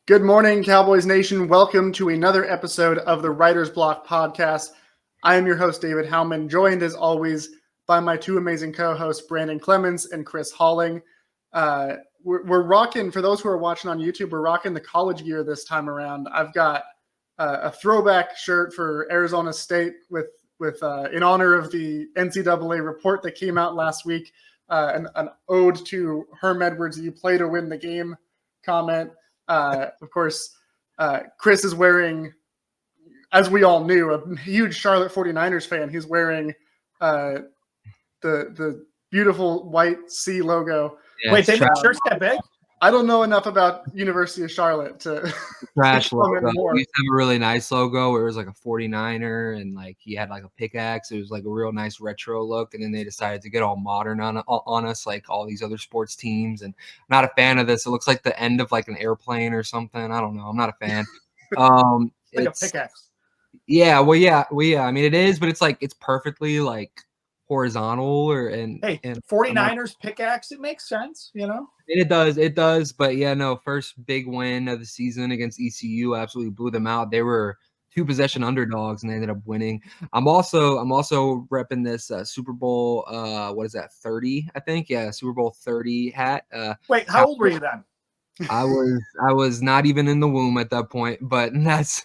Good morning, Cowboys Nation. Welcome to another episode of the Writer's Block podcast. I am your host, David Howman, joined as always by my two amazing co-hosts, Brandon Clements and Chris Halling. We're rocking, for those who are watching on YouTube, we're rocking the college gear this time around. I've got a throwback shirt for Arizona State with in honor of the NCAA report that came out last week, an ode to Herm Edwards, "You play to win the game" comment. Of course, Chris is wearing, as we all knew, a huge Charlotte 49ers fan. He's wearing the beautiful white C logo. Yeah, wait, they make shirts that big? I don't know enough about University of Charlotte to trash logo. more. We used to have a really nice logo where it was like a 49er and like he had like a pickaxe. It was like a real nice retro look. And then they decided to get all modern on us, like all these other sports teams. And I'm not a fan of this. It looks like the end of like an airplane or something. I don't know. I'm not a fan. It's like a pickaxe. Yeah. Well, yeah. I mean, it is, but it's like it's perfectly like horizontal and 49ers pickaxe. It makes sense, you know. It does. But yeah, no, first big win of the season against ECU, absolutely blew them out. They were 2-possession underdogs and they ended up winning. I'm also repping this Super Bowl, what is that, 30, I think? Yeah, Super Bowl 30 hat. Wait, how old were you then? I was not even in the womb at that point, but that's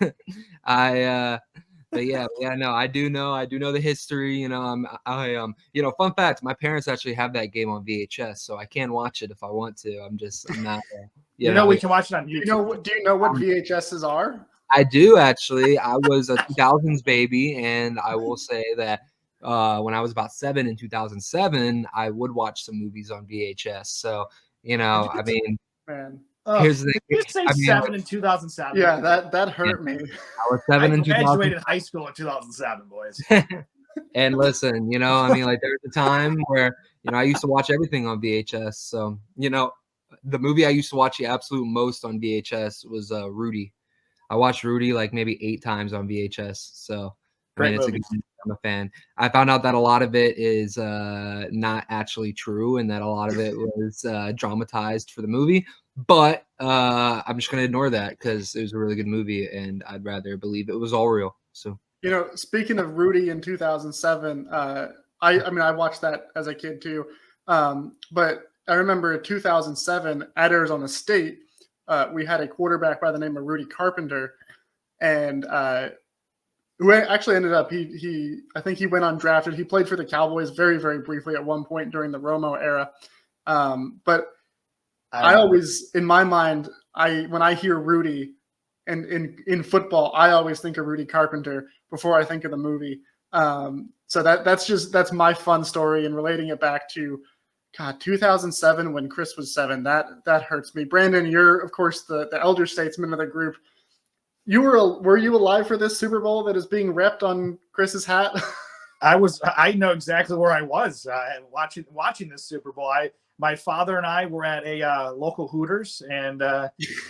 But yeah, no, I do know the history. You know, fun fact: my parents actually have that game on VHS, so I can watch it if I want to. I'm not. We can watch it on YouTube. Do you know what VHSs are? I do actually. I was a 2000s baby, and I will say that when I was about 7 in 2007, I would watch some movies on VHS. So I mean, man. Here's the thing. You say 7 in 2007. Yeah, that hurt me. I was 7 in 2007. I graduated high school in 2007, boys. And listen, I mean, like there was a time where, I used to watch everything on VHS. So, the movie I used to watch the absolute most on VHS was Rudy. I watched Rudy like maybe 8 times on VHS. So, I mean, it's a good movie. I'm a fan. I found out that a lot of it is not actually true and that a lot of it was dramatized for the movie. But I'm just going to ignore that because it was a really good movie and I'd rather believe it was all real. So, speaking of Rudy in 2007, I watched that as a kid too. But I remember in 2007 at Arizona State, we had a quarterback by the name of Rudy Carpenter. And who actually ended up, I think he went undrafted. He played for the Cowboys very, very briefly at one point during the Romo era. But I always, in my mind, when I hear Rudy and in football, I always think of Rudy Carpenter before I think of the movie. So that's my fun story and relating it back to 2007 when Chris was 7. That hurts me. Brandon, you're of course the elder statesman of the group. Were you alive for this Super Bowl that is being repped on Chris's hat? I know exactly where I was watching this Super Bowl. My father and I were at a local Hooters, and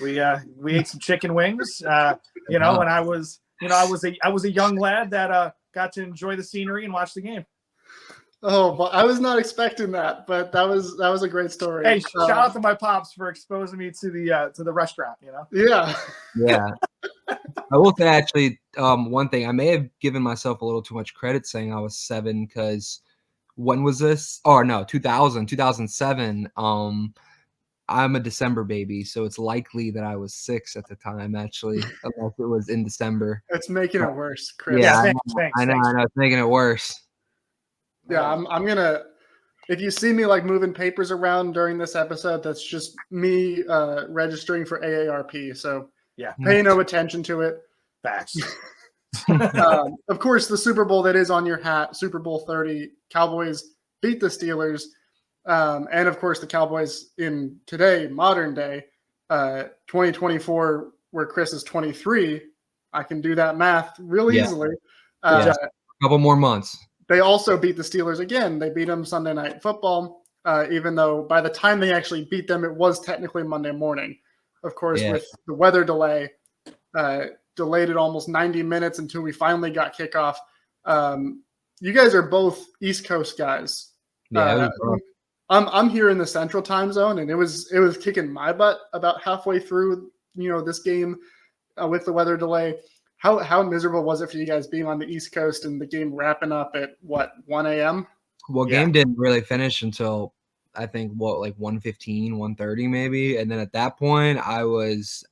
we ate some chicken wings. And I was a young lad that got to enjoy the scenery and watch the game. Oh, but I was not expecting that, but that was a great story. Hey, shout out to my pops for exposing me to the restaurant. Yeah. I will say actually, one thing I may have given myself a little too much credit saying I was 7 because. When was this? Oh, no, 2007. I'm a December baby, so it's likely that I was 6 at the time, actually, unless it was in December. It's making it worse, Chris. Yeah, thanks. I know, it's making it worse. Yeah, I'm going if you see me like moving papers around during this episode, that's just me registering for AARP. So yeah, pay no attention to it. Facts. Of course, the Super Bowl that is on your hat, Super Bowl 30, Cowboys beat the Steelers. And of course, the Cowboys in today, modern day, 2024, where Chris is 23. I can do that math really easily. A couple more months. They also beat the Steelers again. They beat them Sunday Night Football, even though by the time they actually beat them, it was technically Monday morning. Of course, with the weather delay, delayed it almost 90 minutes until we finally got kickoff. You guys are both East Coast guys. I'm here in the Central Time Zone, and it was kicking my butt about halfway through this game with the weather delay. How miserable was it for you guys being on the East Coast and the game wrapping up at 1 a.m.? Well, game didn't really finish until I think 1:15, 1:30 maybe, and then at that point I was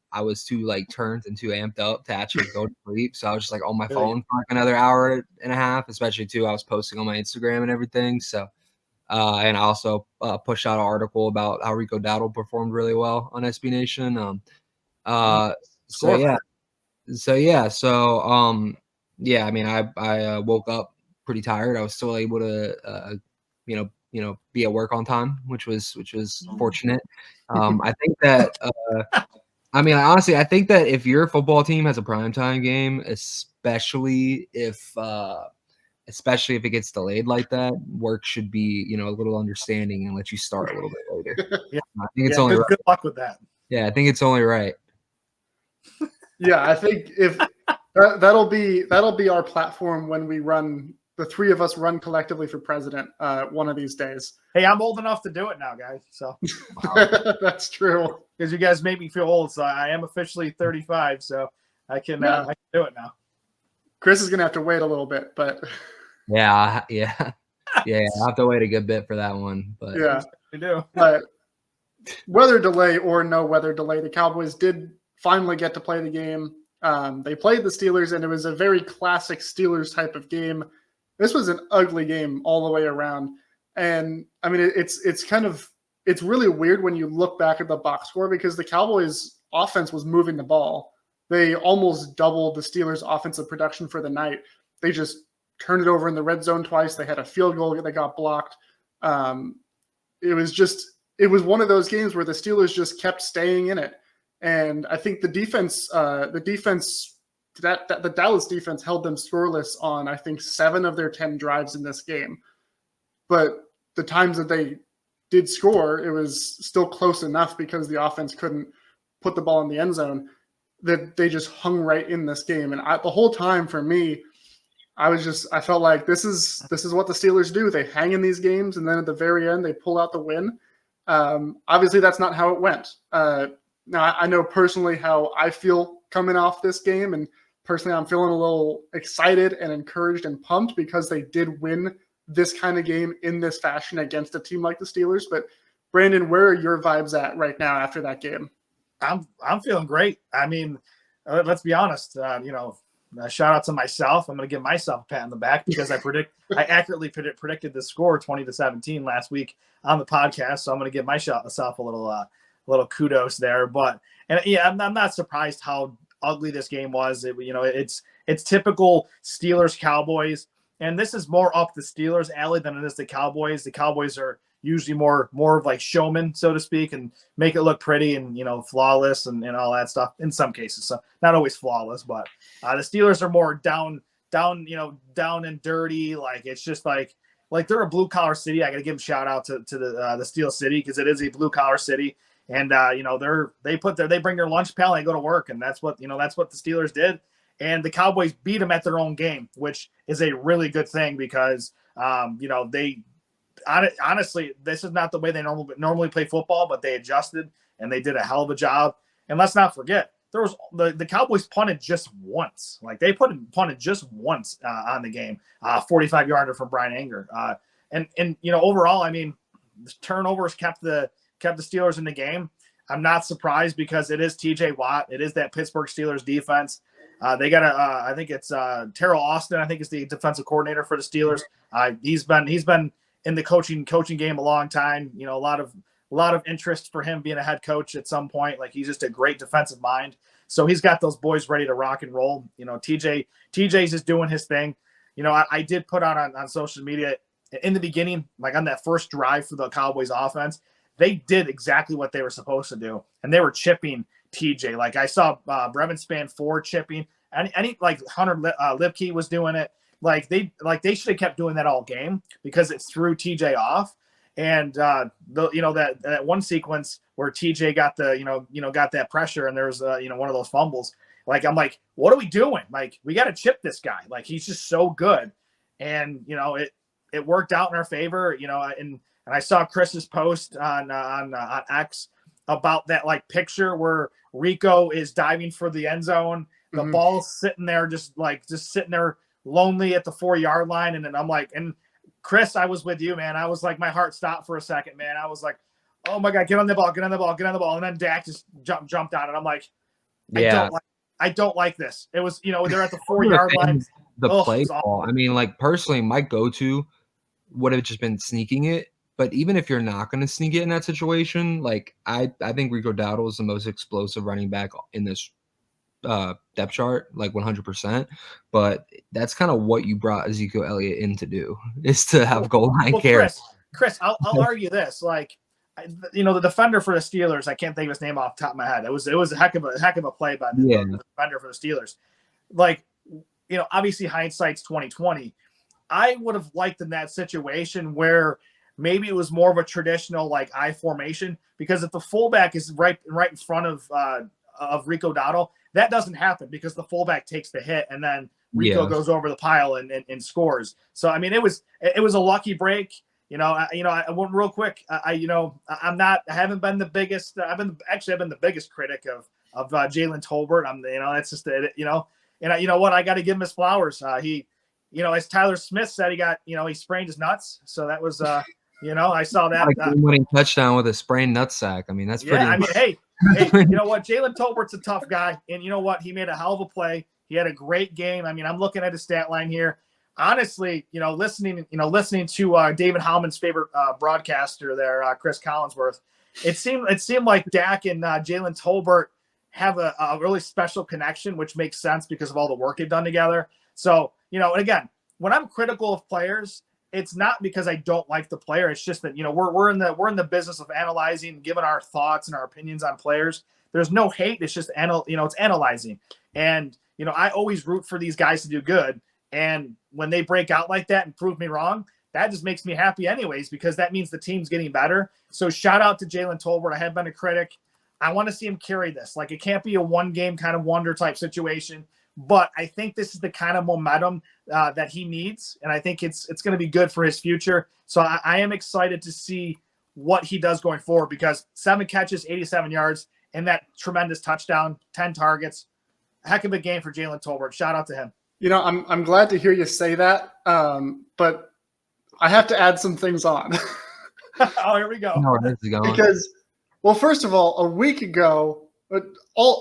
too turned and too amped up to actually go to sleep. So I was just on my phone for another hour and a half, especially too I was posting on my Instagram and everything. So and I also pushed out an article about how Rico Dowdle performed really well on SB Nation. I mean, I woke up pretty tired. I was still able to be at work on time, which was fortunate. I think that honestly, I think that if your football team has a primetime game, especially if it gets delayed like that, work should be a little understanding and let you start a little bit later. I think it's only right. Good luck with that. Yeah, I think it's only right. Yeah, I think if that'll be our platform when we run, the three of us run collectively for president one of these days. Hey, I'm old enough to do it now, guys. So that's true. Because you guys make me feel old, so I am officially 35, so I can do it now. Chris is gonna have to wait a little bit, but yeah, I'll have to wait a good bit for that one. But yeah, we do. But weather delay or no weather delay, the Cowboys did finally get to play the game. They played the Steelers, and it was a very classic Steelers type of game. This was an ugly game all the way around. And I mean, it's really weird when you look back at the box score because the Cowboys offense was moving the ball. They almost doubled the Steelers offensive production for the night. They just turned it over in the red zone twice. They had a field goal that got blocked. It was one of those games where the Steelers just kept staying in it. And I think the Dallas defense held them scoreless on, I think, 7 of their 10 drives in this game. But the times that they did score, it was still close enough because the offense couldn't put the ball in the end zone that they just hung right in this game. And the whole time for me, I felt like this is what the Steelers do. They hang in these games, and then at the very end, they pull out the win. Obviously, that's not how it went. Now, I know personally how I feel coming off this game, and personally, I'm feeling a little excited and encouraged and pumped because they did win this kind of game in this fashion against a team like the Steelers. But Brandon, where are your vibes at right now after that game? I'm feeling great. I mean, let's be honest. Shout out to myself. I'm going to give myself a pat on the back because I accurately predicted the score 20-17 last week on the podcast. So I'm going to give myself a little kudos there. I'm not surprised how ugly this game was. It's typical Steelers Cowboys, and this is more up the Steelers alley than it is the Cowboys. The Cowboys are usually more of like showmen, so to speak, and make it look pretty and flawless and all that stuff in some cases. So not always flawless, but the Steelers are more down and dirty. Like it's just like they're a blue collar city. I got to give a shout out to the Steel City because it is a blue collar city. And they bring their lunch pail and they go to work, and that's what the Steelers did. And the Cowboys beat them at their own game, which is a really good thing because they honestly, this is not the way they normally play football, but they adjusted and they did a hell of a job. And let's not forget, there was the Cowboys punted just once. Like they punted just once on the game, 45-yarder from Brian Anger. And overall, I mean, the turnovers kept the Steelers in the game. I'm not surprised because it is TJ Watt. It is that Pittsburgh Steelers defense. They got I think it's Terrell Austin, I think is the defensive coordinator for the Steelers. He's been in the coaching game a long time. A lot of interest for him being a head coach at some point. Like he's just a great defensive mind. So he's got those boys ready to rock and roll. TJ's just doing his thing. I did put out on social media in the beginning, like on that first drive for the Cowboys offense, they did exactly what they were supposed to do. And they were chipping TJ. Like I saw Brevin Span 4 chipping, and like Hunter Lipke was doing it. Like they should have kept doing that all game because it threw TJ off. And that one sequence where TJ got got that pressure and there's one of those fumbles. Like I'm like, what are we doing? Like we got to chip this guy. Like he's just so good. And it worked out in our favor. And I saw Chris's post on X about that like picture where Rico is diving for the end zone. The ball's sitting there, just sitting there lonely at the 4-yard line. And then I'm like, and Chris, I was with you, man. I was like, my heart stopped for a second, man. I was like, oh my God, get on the ball, get on the ball, get on the ball. And then Dak just jumped on it. I'm like, I don't like this. It was, they're at the 4-yard line. The play call. I mean, like personally, my go-to would have just been sneaking it. But even if you're not going to sneak it in that situation, like I think Rico Dowdle is the most explosive running back in this depth chart, like 100%. But that's kind of what you brought Ezekiel Elliott in to do, is to have goal line carry. Chris, I'll argue this. Like, the defender for the Steelers, I can't think of his name off the top of my head. It was a heck of a play by the defender for the Steelers. Like, obviously hindsight's 2020. I would have liked in that situation where maybe it was more of a traditional like I formation, because if the fullback is right in front of Rico Dowdle, that doesn't happen because the fullback takes the hit and then Rico goes over the pile and scores. So I mean, it was a lucky break. I went real quick. I haven't been the biggest. I've been the biggest critic of Jalen Tolbert. That's just it. And you know what? I got to give him his flowers. He, as Tyler Smith said, he sprained his nuts. So that was, I saw that. Like winning touchdown with a sprained nutsack. I mean, that's pretty. I mean, hey, you know what? Jalen Tolbert's a tough guy, and you know what? He made a hell of a play. He had a great game. I mean, I'm looking at his stat line here. Honestly, listening to David Howman's favorite broadcaster there, Chris Collinsworth, it seemed like Dak and Jalen Tolbert have a really special connection, which makes sense because of all the work they've done together. So, and again, when I'm critical of players, it's not because I don't like the player. It's just that, we're in the business of analyzing, giving our thoughts and our opinions on players. There's no hate. It's just, it's analyzing. And, I always root for these guys to do good. And when they break out like that and prove me wrong, that just makes me happy anyways, because that means the team's getting better. So shout out to Jalen Tolbert. I have been a critic. I want to see him carry this. Like, it can't be a one-game kind of wonder type situation. But I think this is the kind of momentum that he needs, and I think it's going to be good for his future. So I am excited to see what he does going forward, because 7 catches, 87 yards, and that tremendous touchdown, 10 targets. Heck of a game for Jalen Tolbert. Shout out to him. I'm glad to hear you say that, but I have to add some things on. Oh, here we go. Because, well, first of all, a week ago,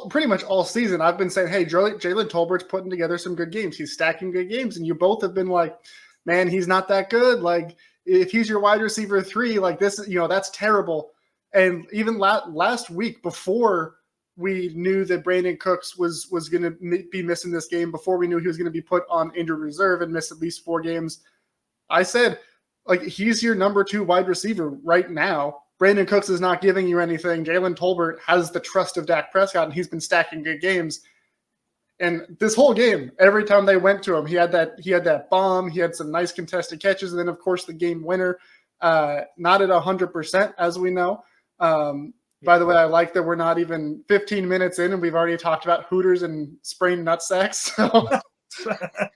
pretty much all season, I've been saying, hey, Jalen Tolbert's putting together some good games. He's stacking good games. And you both have been like, man, he's not that good. Like, if he's your wide receiver 3, like this, that's terrible. And even last week, before we knew that Brandon Cooks was going to be missing this game, before we knew he was going to be put on injured reserve and miss at least 4 games, I said, like, he's your number 2 wide receiver right now. Brandon Cooks is not giving you anything. Jalen Tolbert has the trust of Dak Prescott, and he's been stacking good games. And this whole game, every time they went to him, he had that bomb. He had some nice contested catches, and then of course the game winner. Not at 100%, as we know. By the way, I like that we're not even 15 minutes in, and we've already talked about Hooters and sprained nutsacks. So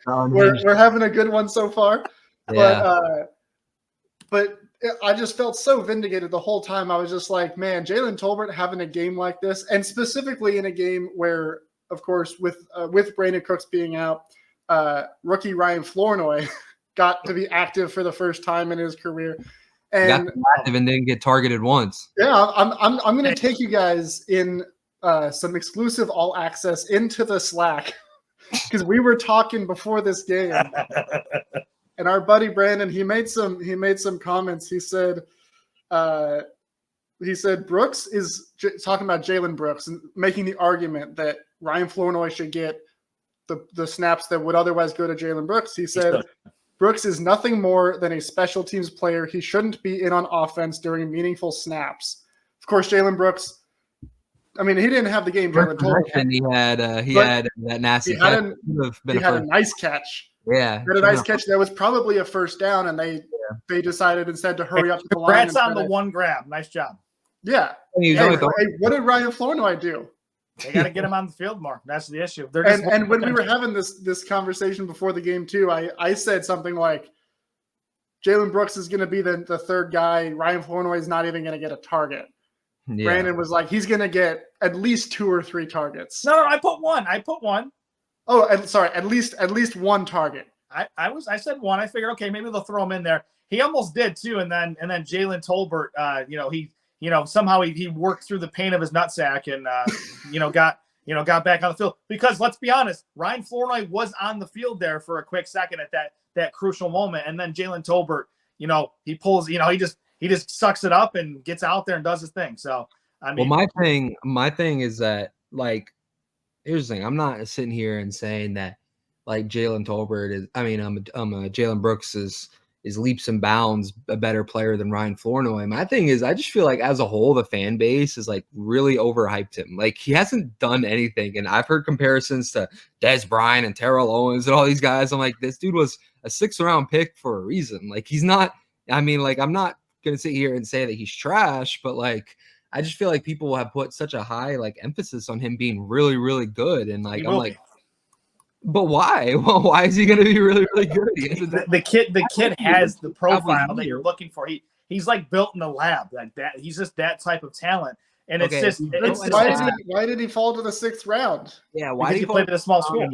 we're having a good one so far. Yeah. But I just felt so vindicated the whole time. I was just like, man, Jalen Tolbert having a game like this, and specifically in a game where, of course, with Brandon Cooks being out, rookie Ryan Flournoy got to be active for the first time in his career. And got active and didn't get targeted once. Yeah, I'm going to take you guys in some exclusive all access into the Slack, because we were talking before this game. And our buddy Brandon, he made some comments. He said Brooks is talking about Jalen Brooks and making the argument that Ryan Flournoy should get the snaps that would otherwise go to Jalen Brooks. He said Brooks is nothing more than a special teams player. He shouldn't be in on offense during meaningful snaps. Of course, Jalen Brooks, I mean, he didn't have the game Jalen Tolbert had. He had that nasty catch. He had a nice catch. Yeah. He had a nice catch. That was probably a first down, and they decided instead to hurry up to the line. Congrats on the one grab. Nice job. Yeah. Hey, what did Ryan Flournoy do? They got to get him on the field more. That's the issue. And when we were having this conversation before the game too, I said something like, Jalen Brooks is going to be the third guy. Ryan Flournoy is not even going to get a target. Yeah. Brandon was like, he's going to get at least 2 or 3 targets. No, I put one. Oh, and sorry, at least 1 target. I said 1. I figured, okay, maybe they'll throw him in there. He almost did too, and then Jalen Tolbert, somehow he worked through the pain of his nutsack and got back on the field. Because let's be honest, Ryan Flournoy was on the field there for a quick second at that crucial moment, and then Jalen Tolbert, he pulls, he just sucks it up and gets out there and does his thing. So I mean, well, my thing is that, like, here's the thing: I'm not sitting here and saying that like Jalen Tolbert is. I mean, Jalen Brooks is leaps and bounds a better player than Ryan Flournoy. My thing is, I just feel like as a whole, the fan base is like really overhyped him. Like, he hasn't done anything. And I've heard comparisons to Des Bryant and Terrell Owens and all these guys. I'm like, this dude was a 6th-round pick for a reason. Like, he's not, I mean, like, I'm not going to sit here and say that he's trash, but like, I just feel like people have put such a high like emphasis on him being really, really good. And like, I'm like, but why? Well, why is he going to be really, really good? The kid has the profile that you're looking for. He's like built in a lab. Like that. He's just that type of talent. And it's just why did he fall to the 6th round? Yeah, why did he play at a small school? And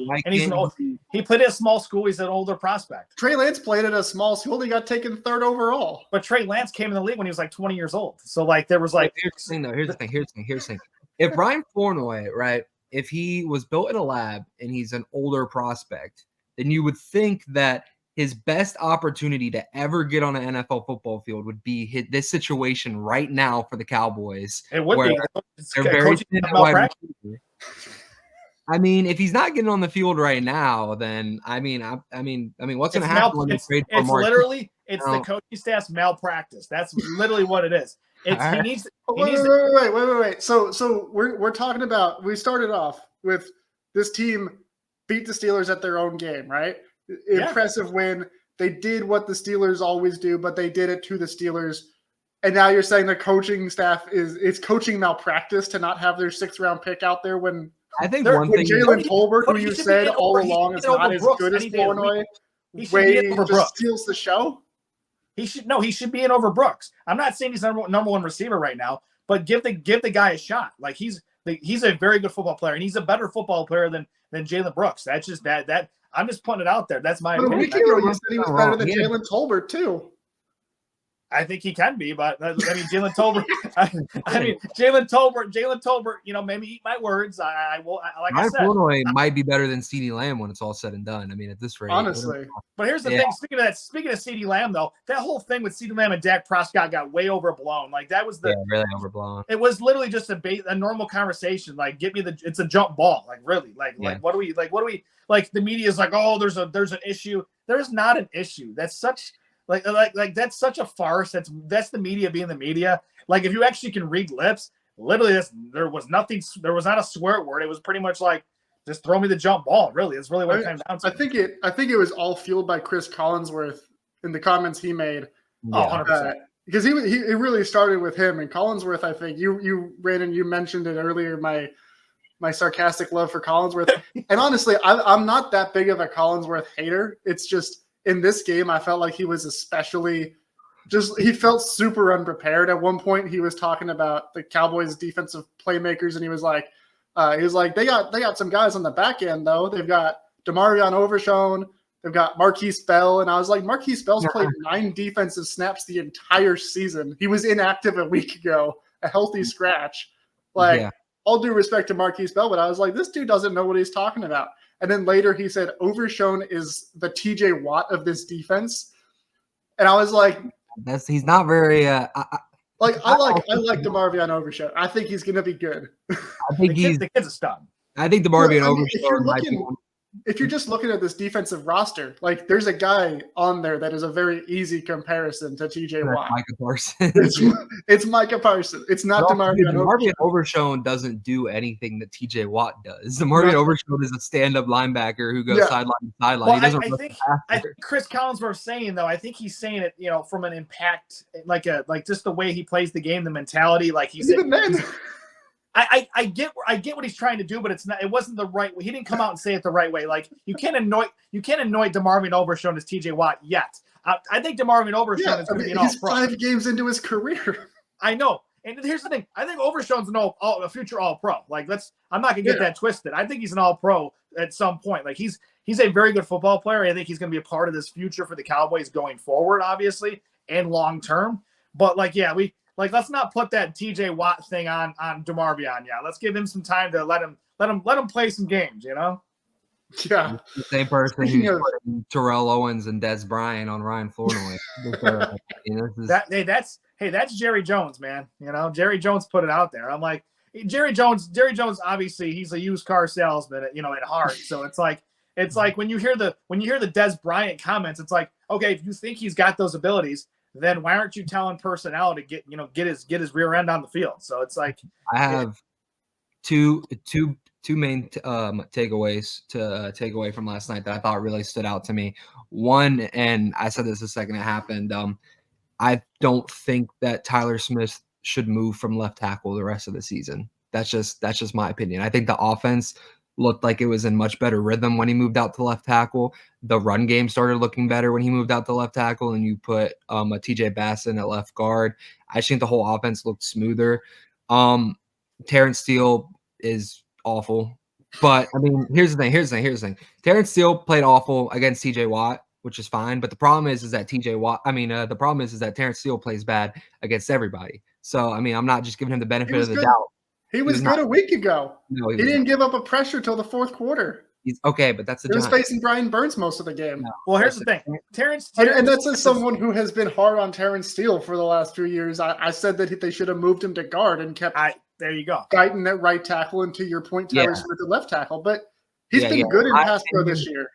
he played at a small school. He's an older prospect. Trey Lance played at a small school. He got taken 3rd overall. But Trey Lance came in the league when he was like 20 years old. So like there was like here's the thing. If Ryan Flournoy, right, if he was built in a lab and he's an older prospect, then you would think that his best opportunity to ever get on an NFL football field would be this situation right now for the Cowboys. It would be. They're very thin at wide receiver. I mean, if he's not getting on the field right now, then I mean, what's going to happen when they trade for Mark? It's the coaching staff's malpractice. That's literally what it is. Wait. So we're talking about, we started off with this team beat the Steelers at their own game, right? Impressive win. They did what the Steelers always do, but they did it to the Steelers. And now you're saying the coaching staff it's coaching malpractice to not have their 6th-round pick out there when I think one thing Jalen Tolbert, who you said all along is not as good as Flournoy, just steals the show. He should be in over Brooks. I'm not saying he's number 1 receiver right now, but give the guy a shot. Like he's a very good football player, and he's a better football player than Jalen Brooks. That's just that I'm just putting it out there. That's my opinion. You said he was better than Jalen Tolbert too. I think he can be, but I mean, Jalen Tolbert. Jalen Tolbert. Maybe eat my words. I will. Like I said, Flournoy might be better than CeeDee Lamb when it's all said and done. I mean, at this rate, honestly. But here's the thing. Speaking of CeeDee Lamb, though, that whole thing with CeeDee Lamb and Dak Prescott got way overblown. Like that was really overblown. It was literally just a normal conversation. Like, it's a jump ball. Like really, like what do we like? The media is like, oh, there's an issue. There's not an issue. That's such. Like that's such a farce. That's the media being the media. Like if you actually can read lips, literally there was nothing. There was not a swear word. It was pretty much like just throw me the jump ball. Really, it's really what it came down to. I think it was all fueled by Chris Collinsworth in the comments he made. Yeah. 100%. Because he really started with him and Collinsworth. I think you Brandon, you mentioned it earlier. My sarcastic love for Collinsworth, and honestly, I'm not that big of a Collinsworth hater. It's just. In this game, I felt like he was he felt super unprepared. At one point, he was talking about the Cowboys' defensive playmakers, and he was like, they got some guys on the back end, though. They've got DeMarvion Overshown. They've got Marquise Bell. And I was like, Marquise Bell's played 9 defensive snaps the entire season. He was inactive a week ago, a healthy scratch. All due respect to Marquise Bell, but I was like, this dude doesn't know what he's talking about. And then later he said, Overshown is the TJ Watt of this defense. And I was like, he's not very I like DeMarvion Overshown. I think he's gonna be good. I think the kid's a stud. I think DeMarvion Overshown might be one. If you're just looking at this defensive roster, like there's a guy on there that is a very easy comparison to TJ Watt. Micah Parsons. It's Micah Parsons. It's not DeMarvion Overshown doesn't do anything that TJ Watt does. DeMarvion Overshown is a stand-up linebacker who goes sideline to sideline. Well, I think Chris Collinsworth saying though, I think he's saying it, from an impact, like just the way he plays the game, the mentality, like he's even then. I get what he's trying to do, but it wasn't the right way. He didn't come out and say it the right way. Like you can't anoint DeMarvion Overshown as TJ Watt yet. I think DeMarvion Overshown is going to be an all-pro. He's 5 games into his career. I know, And here's the thing: I think Overshown's a future All-Pro. Like, I'm not gonna get that twisted. I think he's an All-Pro at some point. Like, he's a very good football player. I think he's gonna be a part of this future for the Cowboys going forward, obviously, and long term. But let's not put that TJ Watt thing on DeMarvion. Yeah, let's give him some time to let him play some games. Yeah. The same person who's putting Terrell Owens and Des Bryant on Ryan Flournoy. That's Jerry Jones, man. Jerry Jones put it out there. I'm like, Jerry Jones, obviously he's a used car salesman, at heart. So it's like when you hear the Des Bryant comments, it's like, okay, if you think he's got those abilities, then why aren't you telling personnel to get his rear end on the field? So it's like, I have two main takeaways to take away from last night that I thought really stood out to me. One, and I said this the second it happened, I don't think that Tyler Smith should move from left tackle the rest of the season. That's just my opinion. I think the offense looked like it was in much better rhythm when he moved out to left tackle. The run game started looking better when he moved out to left tackle, and you put a TJ Basson at left guard. I think the whole offense looked smoother. Terrence Steele is awful, but I mean, here's the thing. Terrence Steele played awful against TJ Watt, which is fine. But the problem is that the problem is that Terrence Steele plays bad against everybody. So I mean, I'm not just giving him the benefit of the doubt. He was good a week ago. No, he didn't give up a pressure till the fourth quarter. He's okay, but that's the Giants. He was facing Brian Burns most of the game. No. Well, here's the thing. Terrence and that's as someone who has been hard on Terrence Steele for the last 2 years. I said that they should have moved him to guard and kept there you go. Guyton at right tackle, and to your point, Tyler Smith at left tackle. But he's been good in pass pro this year.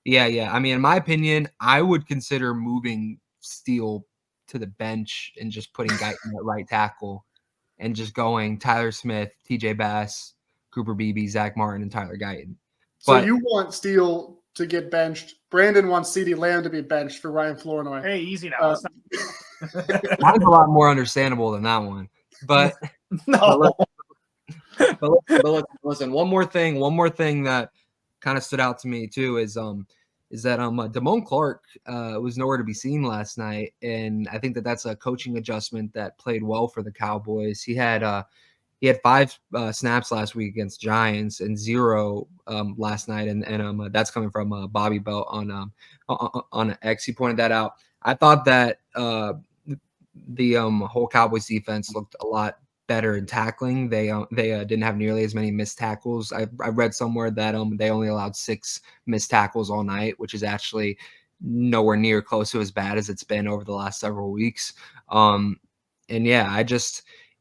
Yeah. I mean, in my opinion, I would consider moving Steele to the bench and just putting Guyton at right tackle and just going Tyler Smith, TJ Bass, Cooper Beebe, Zach Martin, and Tyler Guyton. So you want Steele to get benched. Brandon wants CeeDee Lamb to be benched for Ryan Flournoy. Hey, easy now. Mine's a lot more understandable than that one. But no. But listen, one more thing that kind of stood out to me too is that Damone Clark was nowhere to be seen last night, and I think that's a coaching adjustment that played well for the Cowboys. He had 5 snaps last week against Giants and 0 last night, and that's coming from Bobby Belt on X. He pointed that out. I thought that the whole Cowboys defense looked a lot better in tackling. They didn't have nearly as many missed tackles. I read somewhere that they only allowed 6 missed tackles all night, which is actually nowhere near close to as bad as it's been over the last several weeks.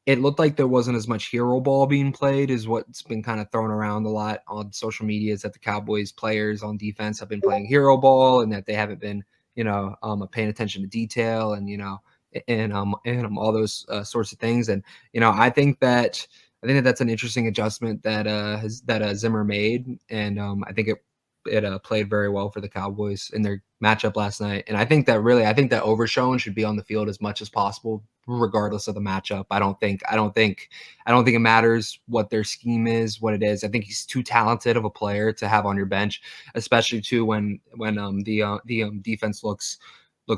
It looked like there wasn't as much hero ball being played as what's been kind of thrown around a lot on social media, is that the Cowboys players on defense have been playing hero ball and that they haven't been, paying attention to detail and all those sorts of things. And, I think that's an interesting adjustment that Zimmer made. And I think it played very well for the Cowboys in their matchup last night. And I think that Overshown should be on the field as much as possible, regardless of the matchup. I don't think it matters what their scheme is, what it is. I think he's too talented of a player to have on your bench, especially too when the defense looks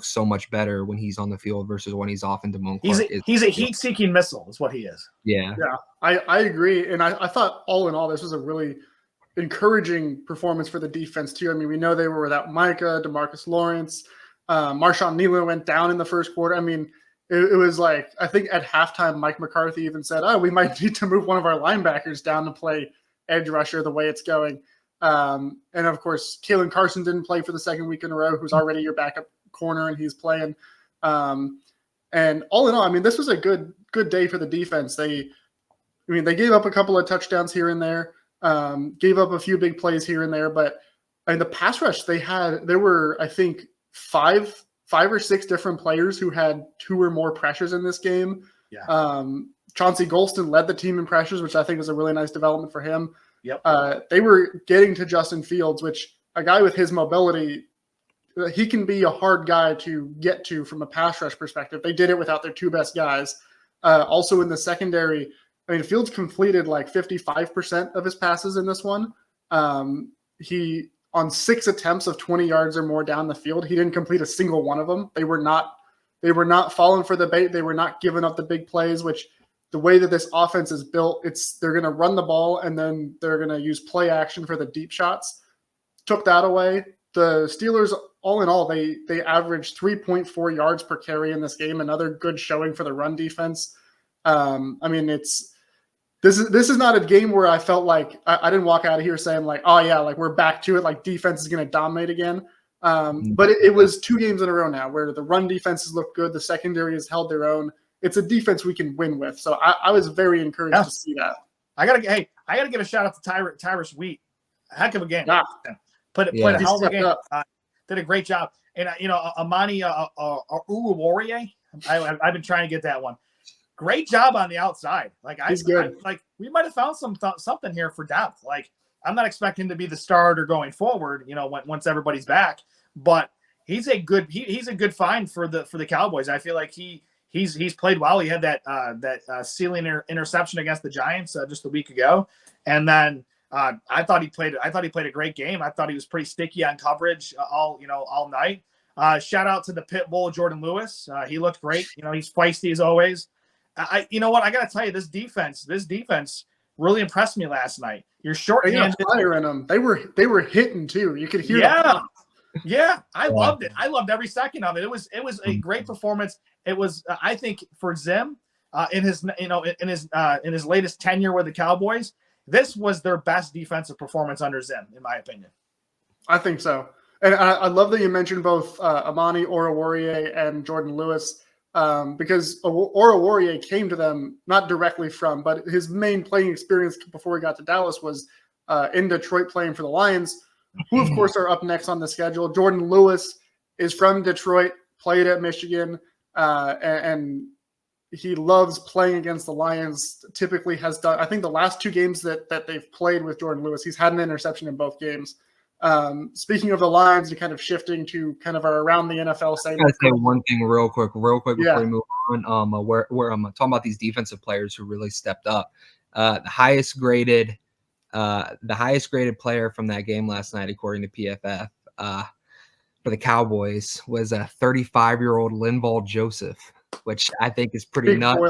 so much better when he's on the field versus when he's off in Damone Clark. He's a heat-seeking missile is what he is. Yeah. I agree. And I thought all in all, this was a really encouraging performance for the defense too. I mean, we know they were without Micah, DeMarcus Lawrence, Marshawn Nealon went down in the first quarter. I mean, it was like, I think at halftime, Mike McCarthy even said, we might need to move one of our linebackers down to play edge rusher the way it's going. And of course, Kalen Carson didn't play for the second week in a row, who's already your backup corner, and he's playing. And all in all, I mean, this was a good day for the defense. They gave up a couple of touchdowns here and there, gave up a few big plays here and there, but the pass rush there were, I think, five or six different players who had 2 or more pressures in this game. Yeah. Chauncey Golston led the team in pressures, which I think was a really nice development for him. Yep. They were getting to Justin Fields, which a guy with his mobility, he can be a hard guy to get to from a pass rush perspective. They did it without their 2 best guys. Also in the secondary, Fields completed like 55% of his passes in this one. He, on 6 attempts of 20 yards or more down the field, he didn't complete a single one of them. They were not They were not falling for the bait. They were not giving up the big plays, which the way that this offense is built, they're going to run the ball and then they're going to use play action for the deep shots. Took that away. The Steelers, all in all, they averaged 3.4 yards per carry in this game. Another good showing for the run defense. I mean, this is not a game where I felt like I didn't walk out of here saying like, oh yeah, like we're back to it. Like defense is going to dominate again. But it was 2 games in a row now where the run defenses look good. The secondary has held their own. It's a defense we can win with. So I was very encouraged to see that. I gotta give a shout out to Tyrus Wheat. Heck of a game. Yeah. Played a hell of a game. Up. Did a great job. And Amani Uruwarriye, I've been trying to get that one. Great job on the outside. Like He's good. We might have found something here for depth. Like I'm not expecting to be the starter going forward. Once everybody's back, but he's a good find for the Cowboys. I feel like he's played well. He had that ceiling interception against the Giants just a week ago, and then I thought he played a great game. I thought he was pretty sticky on coverage all night. Shout out to the pit bull Jordan Lewis. He looked great. He's feisty as always. You know what? I got to tell you, this defense really impressed me last night. You're shorthanded. They got fire in them. They were hitting too. You could hear. Yeah. I loved it. I loved every second of it. It was a great performance. It was, I think, for Zim in his latest tenure with the Cowboys, this was their best defensive performance under Zim, in my opinion. I think so. And I love that you mentioned both Amani Oruwariye and Jordan Lewis. Because Oruwariye came to them not directly from, but his main playing experience before he got to Dallas was in Detroit playing for the Lions, who of course are up next on the schedule. Jordan Lewis is from Detroit, played at Michigan, and he loves playing against the Lions. Typically has done, I think the last 2 games that they've played with Jordan Lewis, he's had an interception in both games. Speaking of the Lions, and kind of shifting to kind of our around the NFL segment. I gotta say one thing real quick before we move on. Where I'm talking about these defensive players who really stepped up. The highest graded player from that game last night, according to PFF, for the Cowboys was a 35-year-old Linval Joseph, which I think is pretty nuts.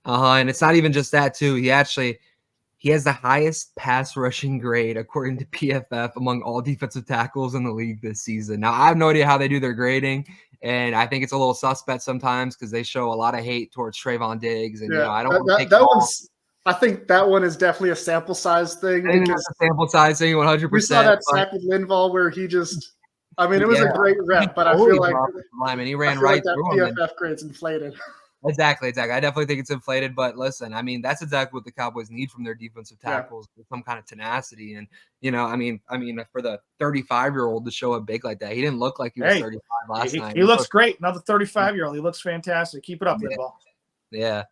And it's not even just that too. He has the highest pass rushing grade, according to PFF, among all defensive tackles in the league this season. Now, I have no idea how they do their grading, and I think it's a little suspect sometimes because they show a lot of hate towards Trayvon Diggs. And I don't want to take that one's. I think that one is definitely a sample size thing. I think it's a sample size thing, 100%. We saw that sack with Linval where he just. I mean, it was a great rep, but I feel like he ran right through him. PFF grade's inflated. Exactly. I definitely think it's inflated, but listen, I mean, that's exactly what the Cowboys need from their defensive tackles, with some kind of tenacity. And, I mean, for the 35-year-old to show up big like that, he didn't look like he was 35 last night. He looks great. Another 35-year-old. He looks fantastic. Keep it up, Linval. Yeah,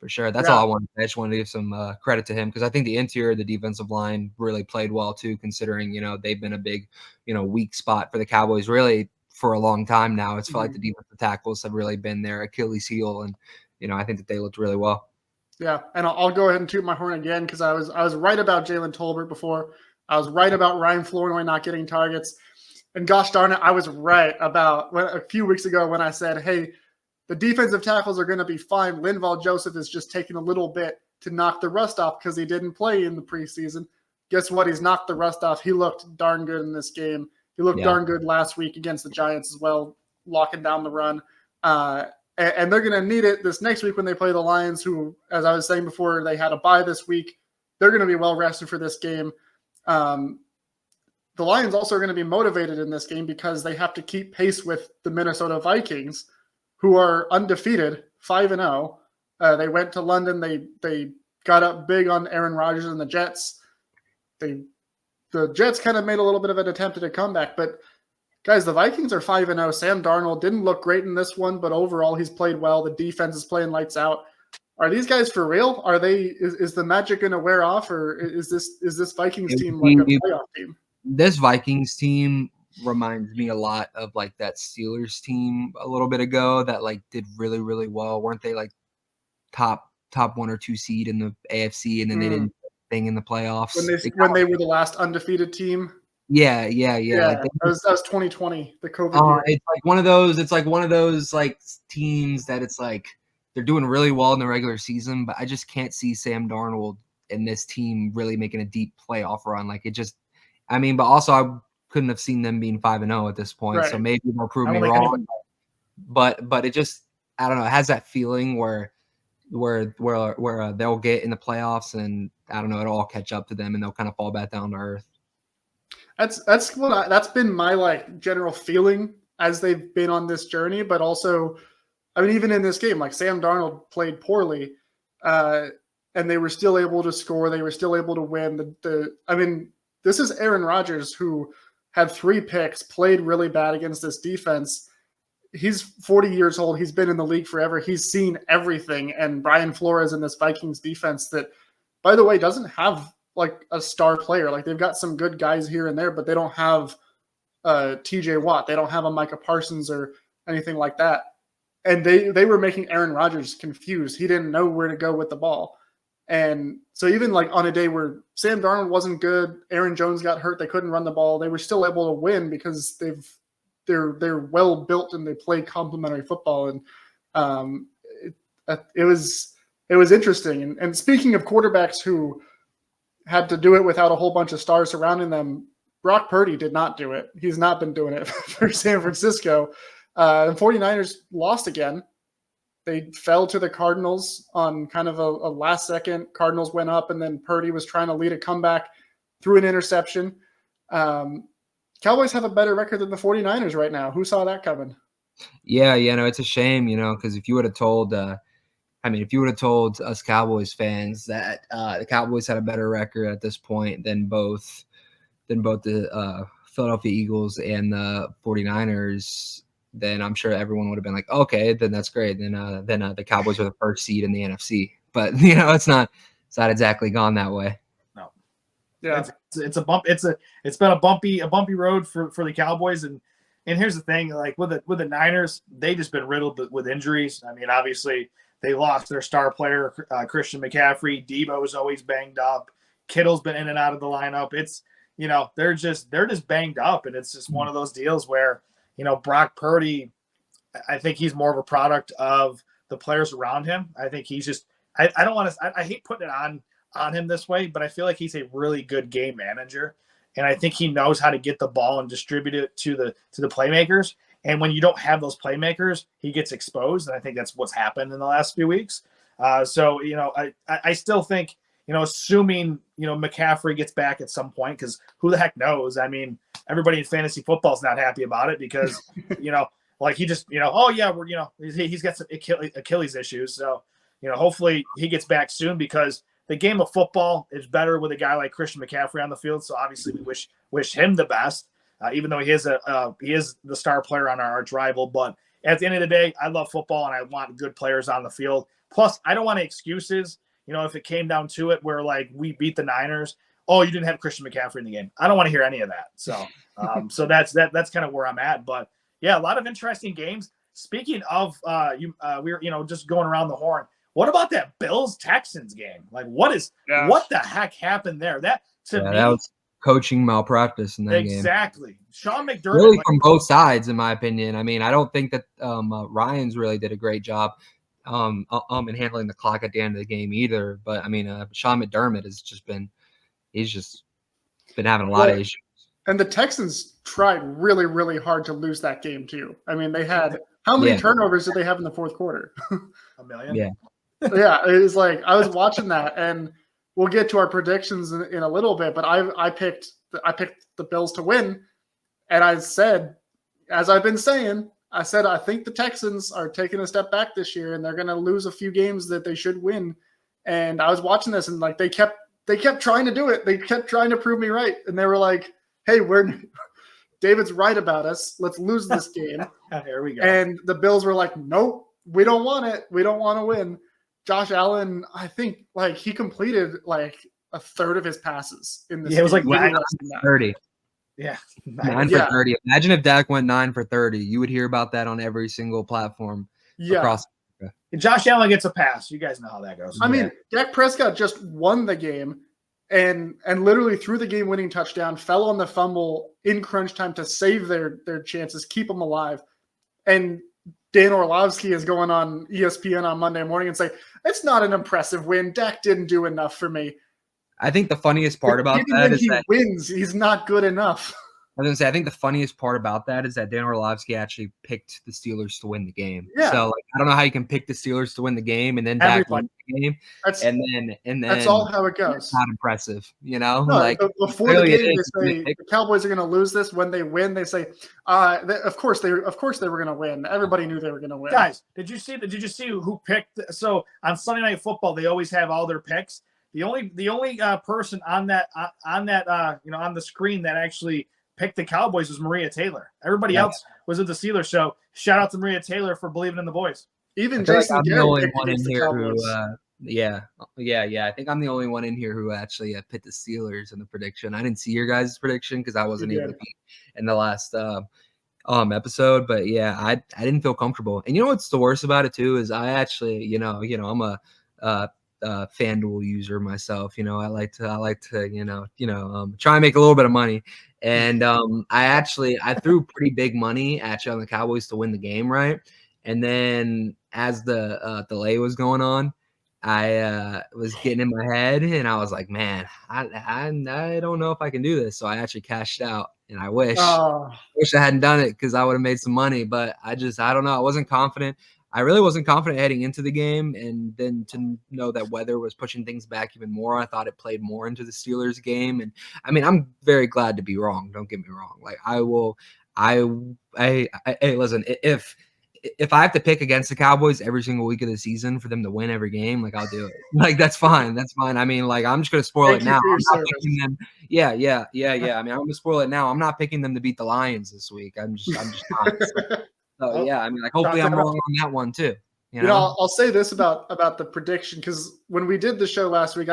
for sure. That's all I wanted. I just wanted to give some credit to him because I think the interior of the defensive line really played well too, considering, they've been a big, weak spot for the Cowboys really for a long time now. It's felt like the defensive tackles have really been their Achilles heel, and I think that they looked really well. Yeah, and I'll go ahead and toot my horn again because I was right about Jalen Tolbert before. I was right about Ryan Flournoy not getting targets, and gosh darn it, I was right about a few weeks ago when I said, hey, the defensive tackles are going to be fine. Linval Joseph is just taking a little bit to knock the rust off because he didn't play in the preseason. Guess what? He's knocked the rust off. He looked darn good in this game. He looked darn good last week against the Giants as well, locking down the run. And they're going to need it this next week when they play the Lions, who, as I was saying before, they had a bye this week. They're going to be well rested for this game. The Lions also are going to be motivated in this game because they have to keep pace with the Minnesota Vikings, who are undefeated, 5-0. They went to London. They got up big on Aaron Rodgers and the Jets. The Jets kind of made a little bit of an attempt at a comeback, but guys, the Vikings are 5-0. Sam Darnold didn't look great in this one, but overall he's played well. The defense is playing lights out. Are these guys for real? Are they? Is the magic going to wear off, or is this Vikings team like a playoff team? This Vikings team reminds me a lot of like that Steelers team a little bit ago that like did really, really well. Weren't they like top 1 or 2 seed in the AFC, and then they didn't thing in the playoffs when they were the last undefeated team? Yeah. That was 2020, the COVID year. It's like one of those. It's like one of those like teams that it's like they're doing really well in the regular season, but I just can't see Sam Darnold and this team really making a deep playoff run. Like it just, I mean, but also I couldn't have seen them being 5-0 at this point. Right. So maybe they'll prove I me don't think wrong. But it just, I don't know. It has that feeling where they'll get in the playoffs and I don't know, it'll all catch up to them and they'll kind of fall back down to earth. That's been my like general feeling as they've been on this journey. But also, I mean, even in this game, like Sam Darnold played poorly, and they were still able to score. They were still able to win. I mean, this is Aaron Rodgers who had 3 picks, played really bad against this defense. He's 40 years old. He's been in the league forever. He's seen everything. And Brian Flores in this Vikings defense that, by the way, doesn't have like a star player. Like they've got some good guys here and there, but they don't have TJ Watt. They don't have a Micah Parsons or anything like that. And they were making Aaron Rodgers confused. He didn't know where to go with the ball. And so even like on a day where Sam Darnold wasn't good, Aaron Jones got hurt, they couldn't run the ball, they were still able to win because they're well built and they play complementary football. And it was interesting. And speaking of quarterbacks who had to do it without a whole bunch of stars surrounding them, Brock Purdy did not do it. He's not been doing it for San Francisco. The 49ers lost again. They fell to the Cardinals on kind of a last second. Cardinals went up, and then Purdy was trying to lead a comeback through an interception. Cowboys have a better record than the 49ers right now. Who saw that coming? Yeah, it's a shame, because if you would have told if you would have told us Cowboys fans that the Cowboys had a better record at this point than both the Philadelphia Eagles and the 49ers, then I'm sure everyone would have been like, okay, then that's great. Then the Cowboys are the first seed in the NFC. But it's not exactly gone that way. No. Yeah. It's a bump. It's been a bumpy road for the Cowboys. And here's the thing, like with the Niners, they just been riddled with injuries. I mean, obviously they lost their star player, Christian McCaffrey. Debo is always banged up. Kittle's been in and out of the lineup. It's, they're just banged up. And it's just one of those deals where, Brock Purdy, I think he's more of a product of the players around him. I think he's just, I don't want to, I hate putting it on him this way, but I feel like he's a really good game manager. And I think he knows how to get the ball and distribute it to the playmakers. And when you don't have those playmakers, he gets exposed. And I think that's what's happened in the last few weeks. So, I still think, assuming, McCaffrey gets back at some point, because who the heck knows? I mean, everybody in fantasy football is not happy about it because, like he just, oh yeah, he's got some Achilles issues. So, hopefully he gets back soon, because the game of football is better with a guy like Christian McCaffrey on the field. So obviously we wish him the best, even though he is the star player on our arch rival. But at the end of the day, I love football and I want good players on the field. Plus, I don't want any excuses. If it came down to it where like we beat the Niners, oh, you didn't have Christian McCaffrey in the game. I don't want to hear any of that. So, so that's kind of where I'm at. But yeah, a lot of interesting games. Speaking of, we were just going around the horn. What about that Bills Texans game? Like, what the heck happened there? That to me, that was coaching malpractice in that game. Exactly. Sean McDermott, really from both sides, in my opinion. I mean, I don't think that Ryans really did a great job in handling the clock at the end of the game either. But I mean, Sean McDermott he's just been having a lot of issues. And the Texans tried really, really hard to lose that game too. I mean, they had how many turnovers did they have in the fourth quarter? 1 million. Yeah. Yeah, it was like I was watching that, and we'll get to our predictions in a little bit. But I picked the Bills to win, and I said, as I've been saying, I think the Texans are taking a step back this year, and they're going to lose a few games that they should win. And I was watching this, and like they kept trying to do it. They kept trying to prove me right, and they were like, "Hey, David's right about us. Let's lose this game." Here we go. And the Bills were like, "Nope, we don't want it. We don't want to win." Josh Allen, I think, like he completed like a third of his passes in this. Yeah, it was like 9 for 30. Yeah, 9 for 30. Imagine if Dak went 9 for 30. You would hear about that on every single platform across America. Josh Allen gets a pass. You guys know how that goes. I mean, Dak Prescott just won the game, and literally threw the game-winning touchdown, fell on the fumble in crunch time to save their chances, keep them alive. And Dan Orlovsky is going on ESPN on Monday morning and say, it's not an impressive win. Dak didn't do enough for me. I think the funniest part about Even that when is he that wins, he's not good enough. I was gonna say, I think the funniest part about that is that Dan Orlovsky actually picked the Steelers to win the game. Yeah. So like, I don't know how you can pick the Steelers to win the game and then Dak wins the game, and then That's all how it goes. It's not impressive, you know. No, like before the game, they say the Cowboys are going to lose this. When they win, they say, of course they were going to win. Everybody knew they were going to win. Guys, did you see who picked? So on Sunday Night Football, they always have all their picks. The only person on that on the screen that actually picked the Cowboys was Maria Taylor. Everybody else was at the Steelers. So shout out to Maria Taylor for believing in the boys. Even Jason Garrett picked one in the here Cowboys. I think I'm the only one in here who actually picked the Steelers in the prediction. I didn't see your guys' prediction because I wasn't able to be in the last episode. But yeah, I didn't feel comfortable. And you know what's the worst about it too is I actually, I'm a FanDuel user myself. I like to try and make a little bit of money. And I threw pretty big money actually on the Cowboys to win the game, right? And then as the delay was going on, I was getting in my head, and I was like, man, I don't know if I can do this. So I actually cashed out, and I wish I hadn't done it because I would have made some money. But I don't know. I wasn't confident. I really wasn't confident heading into the game, and then to know that weather was pushing things back even more, I thought it played more into the Steelers game. And I mean, I'm very glad to be wrong. Don't get me wrong. Like hey, listen, if I have to pick against the Cowboys every single week of the season for them to win every game, like I'll do it. Like that's fine. That's fine. I mean, like I'm just gonna spoil it now. I'm not picking them. Yeah. I mean, I'm gonna spoil it now. I'm not picking them to beat the Lions this week. I'm just not. So yeah, I mean, like hopefully I'm wrong on that one too. You know, I'll say this about the prediction, because when we did the show last week,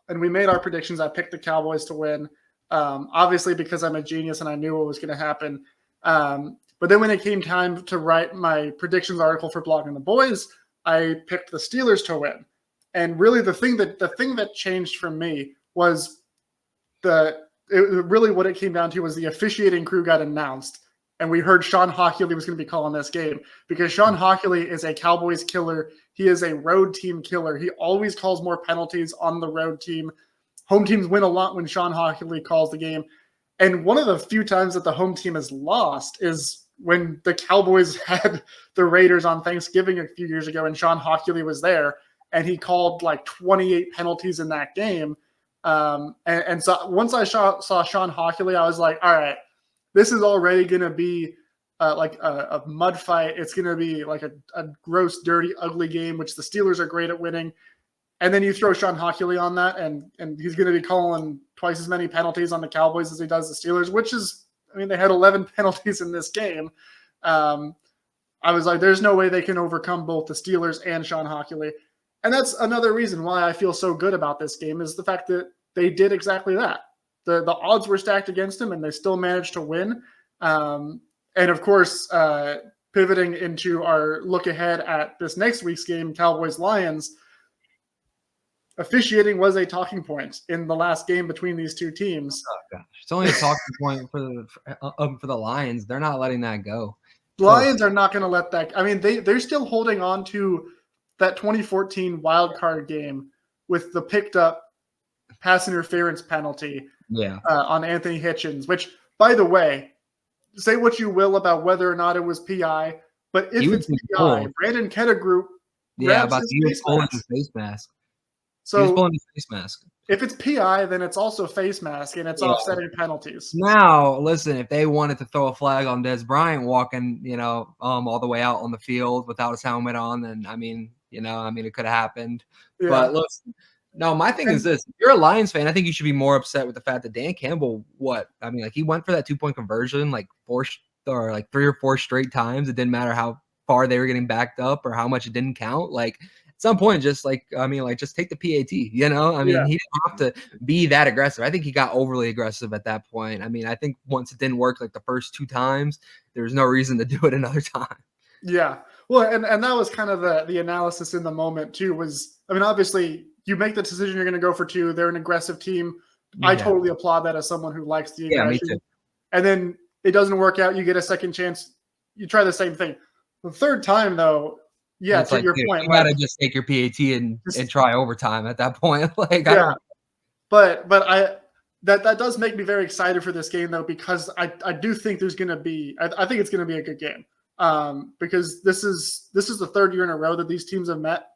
and we made our predictions, I picked the Cowboys to win. Obviously because I'm a genius and I knew what was going to happen. But then when it came time to write my predictions article for Blogging the Boys, I picked the Steelers to win. And really the thing that changed for me was really what it came down to was the officiating crew got announced. And we heard Sean Hockley was going to be calling this game, because Sean Hockley is a Cowboys killer. He is a road team killer. He always calls more penalties on the road team. Home teams win a lot when Sean Hockley calls the game. And one of the few times that the home team has lost is when the Cowboys had the Raiders on Thanksgiving a few years ago, and Sean Hockley was there, and he called like 28 penalties in that game. And so once I saw Sean Hockley, I was like, all right, this is already going to be like a mud fight. It's going to be like a gross, dirty, ugly game, which the Steelers are great at winning. And then you throw Sean Hockley on that, and he's going to be calling twice as many penalties on the Cowboys as he does the Steelers, which is, I mean, they had 11 penalties in this game. I was like, there's no way they can overcome both the Steelers and Sean Hockley. And that's another reason why I feel so good about this game, is the fact that they did exactly that. The odds were stacked against them, and they still managed to win. And of course, pivoting into our look ahead at this next week's game, Cowboys-Lions, officiating was a talking point in the last game between these two teams. Oh gosh, it's only a talking point for the Lions. They're not letting that go. Lions are not going to let that. I mean, they're still holding on to that 2014 wild card game with the picked up pass interference penalty on Anthony Hitchens, which, by the way, say what you will about whether or not it was PI, but if it's PI, Brandon Kettegroup grabs his face mask. So he was pulling his face mask. If it's PI, then it's also face mask, and it's offsetting penalties. Now, listen, if they wanted to throw a flag on Des Bryant walking, all the way out on the field without his helmet on, then it could have happened. Yeah. But listen, no, my thing is this: if you're a Lions fan, I think you should be more upset with the fact that Dan Campbell, he went for that 2-point conversion like 3 or 4 straight times. It didn't matter how far they were getting backed up or how much it didn't count. Like, at some point, just take the PAT, he didn't have to be that aggressive. I think he got overly aggressive at that point. I mean, I think once it didn't work like the first 2 times, there was no reason to do it another time. Yeah. Well, and that was kind of the analysis in the moment too, was, I mean, obviously you make the decision you're going to go for 2. They're an aggressive team. I totally applaud that as someone who likes the aggression. Yeah, me too. And then it doesn't work out. You get a second chance. You try the same thing. The third time, though, yeah, it's to like, your dude, point. you gotta just take your PAT and try overtime at that point. Like, yeah, but that does make me very excited for this game, though, because I do think there's going to be I think it's going to be a good game, because this is the third year in a row that these teams have met.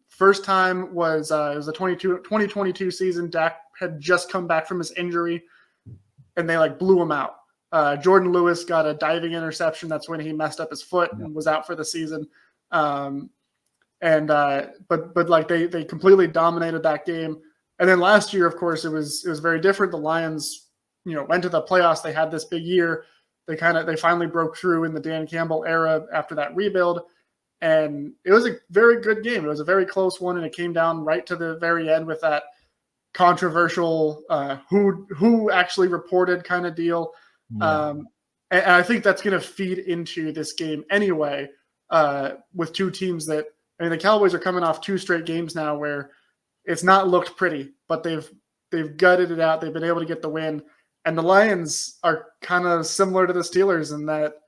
First time was it was the 2022 season. Dak had just come back from his injury, and they like blew him out. Jordan Lewis got a diving interception. That's when he messed up his foot and was out for the season. But like they completely dominated that game. And then last year, of course, it was very different. The Lions, went to the playoffs. They had this big year. They finally broke through in the Dan Campbell era after that rebuild. And it was a very good game. It was a very close one, and it came down right to the very end with that controversial who actually reported kind of deal. Yeah. And I think that's going to feed into this game anyway, with two teams that – the Cowboys are coming off 2 straight games now where it's not looked pretty, but they've gutted it out. They've been able to get the win. And the Lions are kind of similar to the Steelers in that –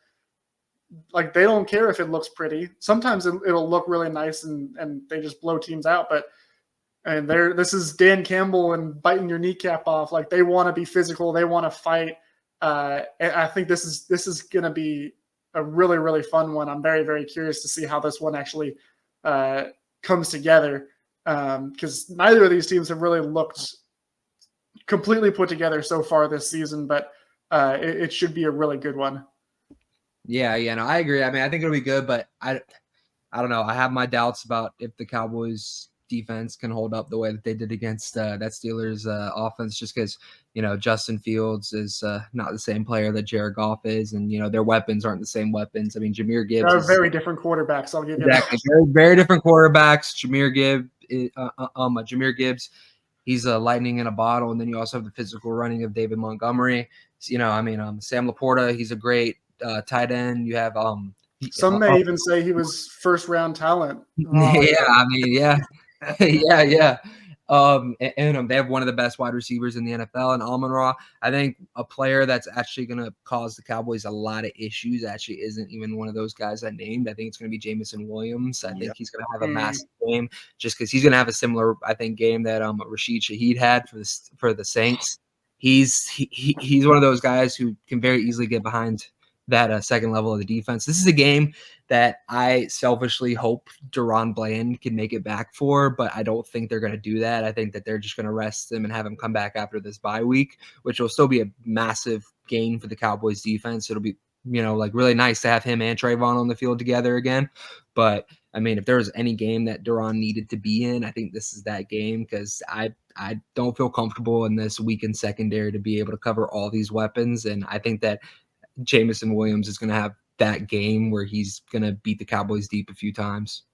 like they don't care if it looks pretty. Sometimes it'll look really nice and they just blow teams out. But this is Dan Campbell and biting your kneecap off. Like they want to be physical. They want to fight. And I think this is going to be a really, really fun one. I'm very, very curious to see how this one actually comes together, because neither of these teams have really looked completely put together so far this season. But it should be a really good one. Yeah, no, I agree. I think it'll be good, but I don't know. I have my doubts about if the Cowboys defense can hold up the way that they did against that Steelers offense, just because, Justin Fields is not the same player that Jared Goff is, and, their weapons aren't the same weapons. Jahmyr Gibbs are very different quarterbacks. I'll give you exactly that. Very, very different quarterbacks. Jahmyr Gibbs, he's a lightning in a bottle, and then you also have the physical running of David Montgomery. Sam Laporta, he's a great tight end. You have some may even say he was first round talent. Yeah. And they have one of the best wide receivers in the NFL, and Amon-Ra. I think a player that's actually going to cause the Cowboys a lot of issues actually isn't even one of those guys I named. I think it's going to be Jamison Williams. I think he's going to have a massive game, just because he's going to have a similar, I think, game that Rashid Shaheed had for the Saints. He's one of those guys who can very easily get behind that second level of the defense. This is a game that I selfishly hope Deron Bland can make it back for, but I don't think they're going to do that. I think that they're just going to rest him and have him come back after this bye week, which will still be a massive gain for the Cowboys defense. It'll be, really nice to have him and Trayvon on the field together again. But if there was any game that Deron needed to be in, I think this is that game, because I don't feel comfortable in this weakened secondary to be able to cover all these weapons. And I think that Jamison Williams is going to have that game where he's going to beat the Cowboys deep a few times.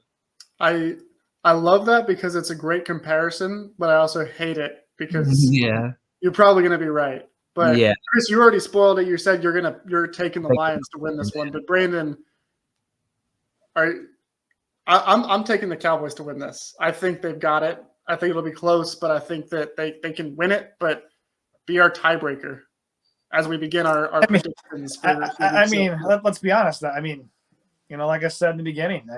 I love that because it's a great comparison, but I also hate it because you're probably going to be right. But Chris, you already spoiled it. You said you're taking the Lions to win this one. But Brandon, I'm taking the Cowboys to win this. I think they've got it. I think it'll be close, but I think that they can win it, but be our tiebreaker as we begin our predictions. Let's be honest. Like I said in the beginning,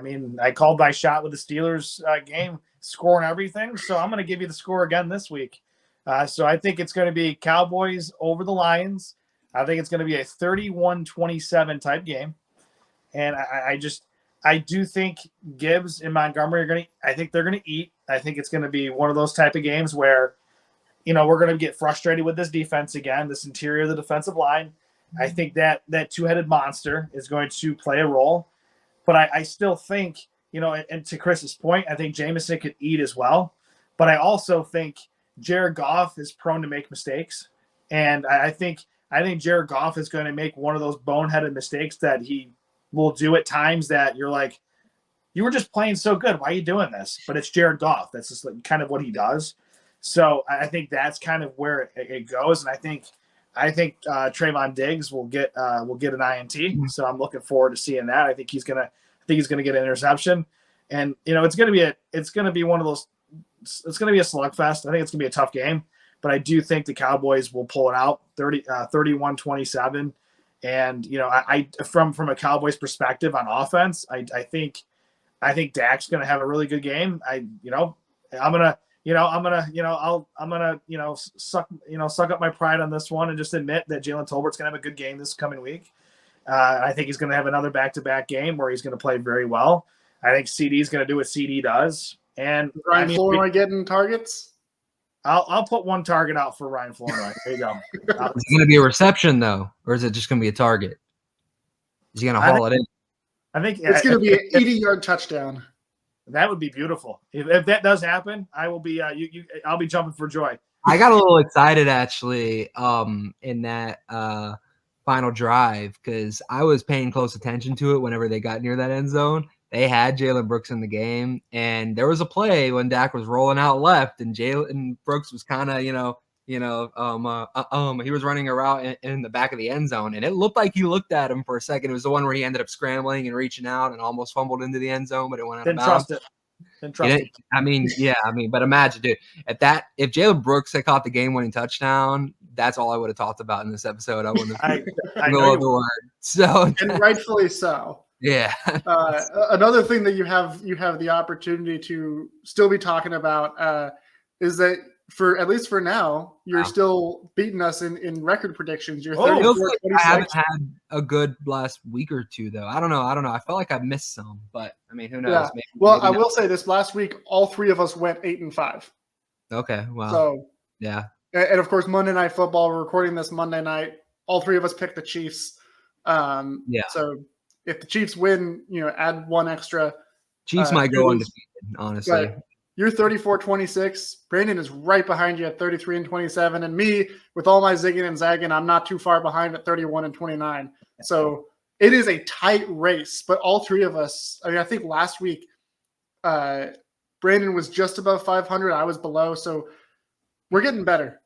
I called my shot with the Steelers game, scoring everything. So I'm going to give you the score again this week. So I think it's going to be Cowboys over the Lions. I think it's going to be a 31-27 type game. And I do think Gibbs and Montgomery I think they're going to eat. I think it's going to be one of those type of games where, we're going to get frustrated with this defense again, this interior of the defensive line. I think that two-headed monster is going to play a role. But I still think, and to Chris's point, I think Jameson could eat as well. But I also think Jared Goff is prone to make mistakes. And I think Jared Goff is going to make one of those boneheaded mistakes that he will do at times that you're like, you were just playing so good. Why are you doing this? But it's Jared Goff. That's just kind of what he does. So I think that's kind of where it goes, and I think Trayvon Diggs will get an INT. So I'm looking forward to seeing that. I think he's gonna get an interception, and it's gonna be one of those it's going to be a slugfest. I think it's going to be a tough game, but I do think the Cowboys will pull it out 31-27. And, I from a Cowboys perspective on offense, I think Dak's going to have a really good game. I'm going to suck up my pride on this one and just admit that Jalen Tolbert's going to have a good game this coming week. I think he's going to have another back-to-back game where he's going to play very well. I think CD's going to do what CD does. And Ryan Flournoy getting targets? I'll put one target out for Ryan Flournoy. There you go. Is it going to be a reception, though? Or is it just going to be a target? Is he going to haul it in? I think it's going to be an 80-yard touchdown. That would be beautiful. If that does happen, I will be I'll be jumping for joy. I got a little excited actually in that final drive because I was paying close attention to it whenever they got near that end zone. They had Jalen Brooks in the game, and there was a play when Dak was rolling out left, and Jalen Brooks was kind of, he was running a route in the back of the end zone, and it looked like he looked at him for a second. It was the one where he ended up scrambling and reaching out and almost fumbled into the end zone, but it went out of bounds. Didn't trust it. But imagine, dude, if Jalen Brooks had caught the game-winning touchdown, that's all I would have talked about in this episode. I wouldn't have no other word. So, and rightfully so. Yeah. Another thing that you have the opportunity to still be talking about is that at least for now, you're still beating us in record predictions. You're 34-26. I haven't had a good last week or two though. I don't know. I felt like I missed some, but I mean, who knows? Yeah. Maybe I will say this last week, all three of us went 8-5. Okay. Wow. So yeah. And of course, Monday Night Football. We're recording this Monday night. All three of us picked the Chiefs. So if the Chiefs win, add one extra. Chiefs might go undefeated, honestly. Right. You're 34-26. Brandon is right behind you at 33-27. And me, with all my zigging and zagging, I'm not too far behind at 31-29. So it is a tight race. But all three of us, I think last week, Brandon was just above 500. I was below. So we're getting better.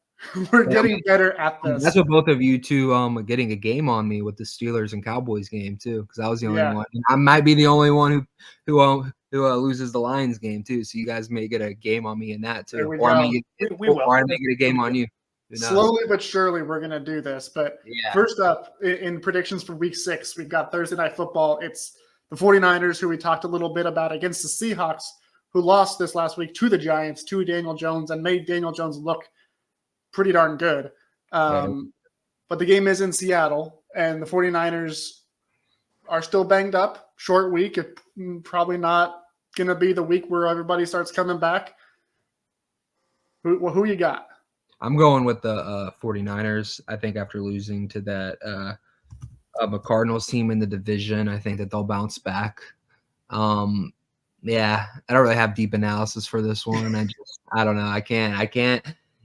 We're getting better at this. That's what both of you two are getting a game on me with the Steelers and Cowboys game too, because I was the only one. I might be the only one who loses the Lions game too. So you guys may get a game on me in that too, or I may get a game on you. Slowly but surely, we're gonna do this. But first up, in predictions for Week 6, we've got Thursday Night Football. It's the 49ers, who we talked a little bit about, against the Seahawks, who lost this last week to the Giants, to Daniel Jones, and made Daniel Jones look pretty darn good. But the game is in Seattle, and the 49ers are still banged up. Short week. It's probably not going to be the week where everybody starts coming back. Who you got? I'm going with the 49ers. I think after losing to that Cardinals team in the division, I think that they'll bounce back. I don't really have deep analysis for this one. I don't know. I can't.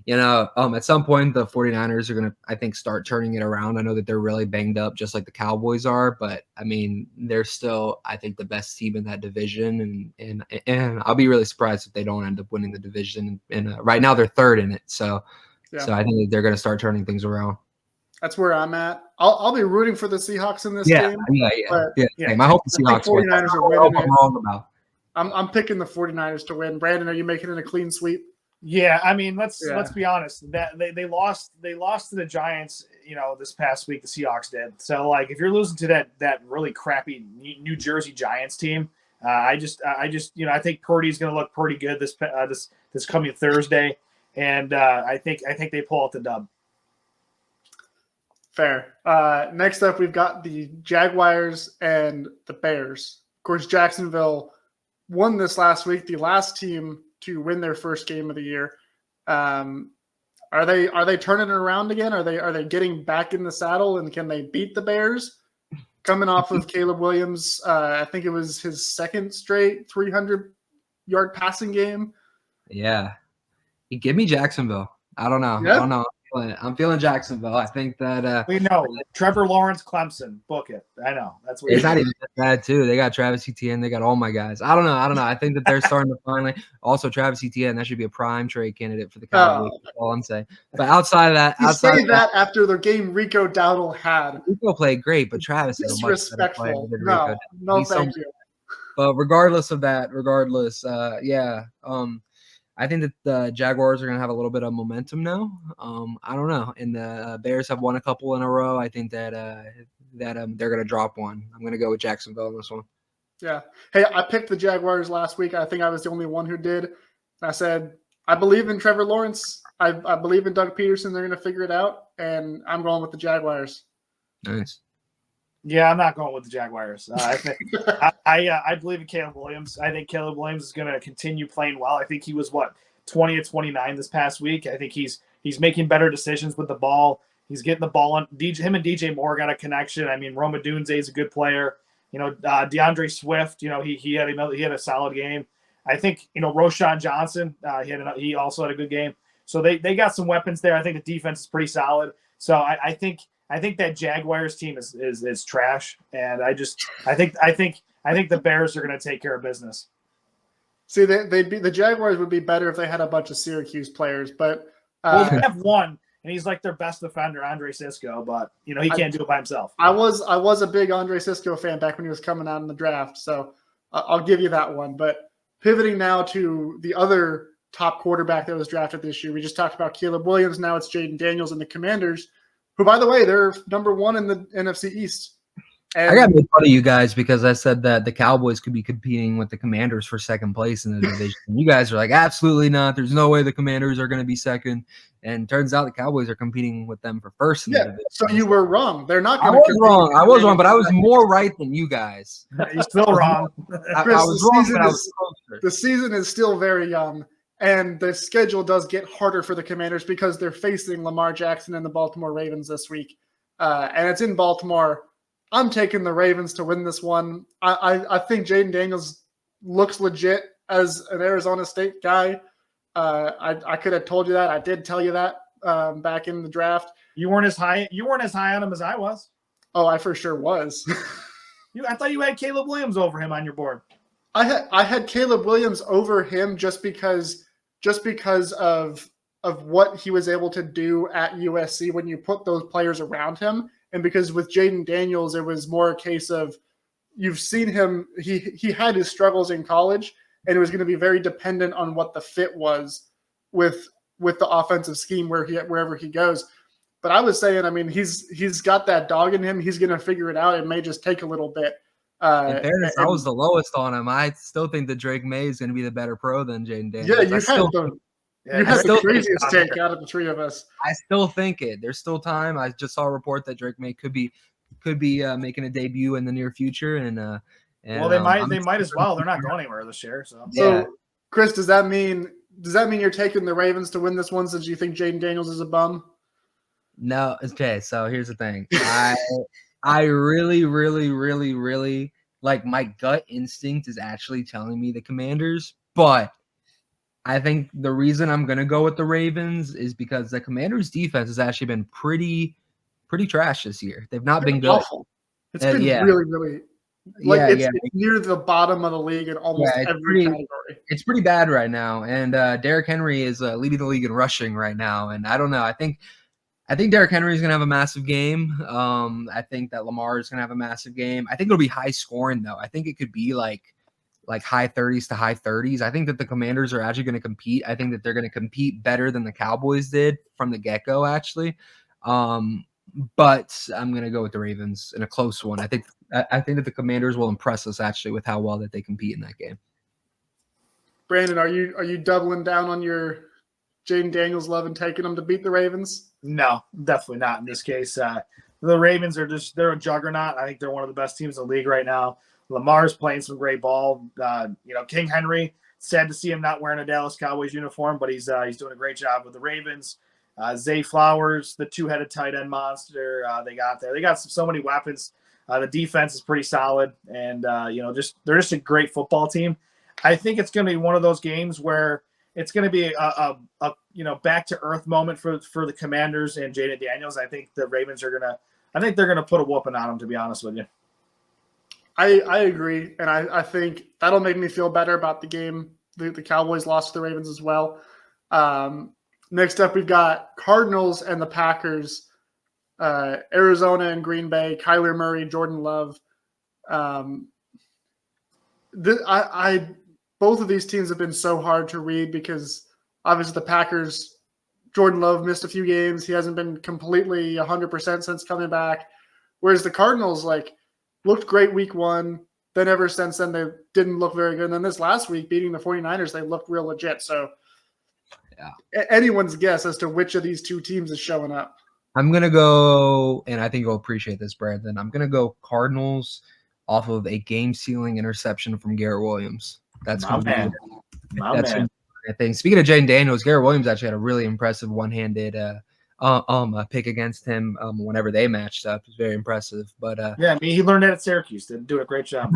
At some point, the 49ers are going to, I think, start turning it around. I know that they're really banged up, just like the Cowboys are. But, I mean, they're still, I think, the best team in that division. And I'll be really surprised if they don't end up winning the division. And right now, they're third in it. So I think that they're going to start turning things around. That's where I'm at. I'll be rooting for the Seahawks in this game. I hope the Seahawks win. 49ers are winning. I'm wrong about. I'm picking the 49ers to win. Brandon, are you making it a clean sweep? Yeah, I mean, let's be honest. That they lost to the Giants, this past week. The Seahawks did. So, like, if you're losing to that really crappy New Jersey Giants team, I think Purdy's going to look pretty good this coming Thursday, and I think they pull out the dub. Fair. Next up, we've got the Jaguars and the Bears. Of course, Jacksonville won this last week. The last team to win their first game of the year. Are they turning it around again? Are they getting back in the saddle, and can they beat the Bears? Coming off of Caleb Williams, I think it was his second straight 300-yard passing game. Yeah. Give me Jacksonville. I don't know. Yep. I don't know. I'm feeling Jacksonville. I think that we know Trevor Lawrence, Clemson, book it. I know that's what it's not even that bad too. They got Travis Etienne. They got all my guys. I don't know. I think that they're starting to finally. Also, Travis Etienne, that should be a prime trade candidate for the Cowboys. That's all I'm saying. But outside of that, after the game Rico Dowdle had, Rico played great, but Travis is disrespectful. No, thank you. But regardless of that, I think that the Jaguars are going to have a little bit of momentum now. I don't know. And the Bears have won a couple in a row. I think that they're going to drop one. I'm going to go with Jacksonville in this one. Yeah. Hey, I picked the Jaguars last week. I think I was the only one who did. I said, I believe in Trevor Lawrence. I believe in Doug Peterson. They're going to figure it out. And I'm going with the Jaguars. Nice. Yeah, I'm not going with the Jaguars. I believe in Caleb Williams. I think Caleb Williams is going to continue playing well. I think he was 20 of 29 this past week. I think he's making better decisions with the ball. He's getting the ball on. Him and DJ Moore got a connection. I mean, Roma Dunze is a good player. DeAndre Swift. He had a solid game. I think Roshan Johnson. He also had a good game. So they got some weapons there. I think the defense is pretty solid. So I think that Jaguars team is trash, and I think the Bears are going to take care of business. See, the Jaguars would be better if they had a bunch of Syracuse players, but they have one, and he's like their best defender, Andre Cisco, but he can't do it by himself. I was a big Andre Cisco fan back when he was coming out in the draft, so I'll give you that one. But pivoting now to the other top quarterback that was drafted this year, we just talked about Caleb Williams. Now it's Jaden Daniels and the Commanders, who, by the way, they're number one in the NFC East. And I got made fun of you guys because I said that the Cowboys could be competing with the Commanders for second place in the division. You guys are like, absolutely not. There's no way the Commanders are going to be second. And turns out the Cowboys are competing with them for first in the division. So you were wrong. They're not I going to was wrong. I was wrong, but I was more right than you guys. You're still wrong. I Chris, was wrong, but I was closer. The season is still very young, and the schedule does get harder for the Commanders because they're facing Lamar Jackson and the Baltimore Ravens this week. And it's in Baltimore. I'm taking the Ravens to win this one. I think Jaden Daniels looks legit as an Arizona State guy. I could have told you that. I did tell you that back in the draft. You weren't as high on him as I was. Oh, I for sure was. I thought you had Caleb Williams over him on your board. I had Caleb Williams over him just because of what he was able to do at USC when you put those players around him. And because with Jaden Daniels, it was more a case of you've seen him. He had his struggles in college, and it was going to be very dependent on what the fit was with the offensive scheme wherever he goes. But I was saying, I mean, he's got that dog in him. He's going to figure it out. It may just take a little bit. In fairness, I was the lowest on him. I still think that Drake May is going to be the better pro than Jaden Daniels. Yeah, you had the craziest take out of the three of us. I still think it. There's still time. I just saw a report that Drake May could be making a debut in the near future, and well, they might as well. They're not going anywhere this year. So, So Chris, does that mean you're taking the Ravens to win this one since you think Jaden Daniels is a bum? No. Okay. So here's the thing. I really, really, really, really like my gut instinct is actually telling me the Commanders, but I think the reason I'm going to go with the Ravens is because the Commanders' defense has actually been pretty trash this year. They've not been good. Awful. It's been really, really it's near the bottom of the league in almost every category. It's pretty bad right now, and Derrick Henry is leading the league in rushing right now. And I don't know. I think Derrick Henry is going to have a massive game. I think that Lamar is going to have a massive game. I think it'll be high scoring though. I think it could be like high 30s to high 30s. I think that the Commanders are actually going to compete. I think that they're going to compete better than the Cowboys did from the get-go, actually. But I'm going to go with the Ravens in a close one. I think that the Commanders will impress us actually with how well that they compete in that game. Brandon, are you doubling down on your Jaden Daniels love and taking them to beat the Ravens? No, definitely not in this case. The Ravens they're a juggernaut. I think they're one of the best teams in the league right now. Lamar's playing some great ball. King Henry, sad to see him not wearing a Dallas Cowboys uniform, but he's doing a great job with the Ravens. Zay Flowers, the two-headed tight end monster they got there. They got so many weapons. The defense is pretty solid, and they're just a great football team. I think it's going to be one of those games where it's going to be a back to earth moment for the Commanders and Jaden Daniels. I think the Ravens are they're going to put a whooping on them, to be honest with you. I agree, and I think that'll make me feel better about the game. The Cowboys lost to the Ravens as well. Next up, we've got Cardinals and the Packers, Arizona and Green Bay, Kyler Murray, Jordan Love. Both of these teams have been so hard to read because Obviously, the Packers, Jordan Love missed a few games. He hasn't been completely 100% since coming back. Whereas the Cardinals, looked great week 1. Then ever since then, they didn't look very good. And then this last week, beating the 49ers, they looked real legit. So anyone's guess as to which of these two teams is showing up. I'm going to go, and I think you'll appreciate this, Brandon. I'm going to go Cardinals off of a game-sealing interception from Garrett Williams. That's going to be I think. Speaking of Jaden Daniels, Garrett Williams actually had a really impressive one-handed pick against him whenever they matched up. It was very impressive. But he learned that at Syracuse. Did do a great job.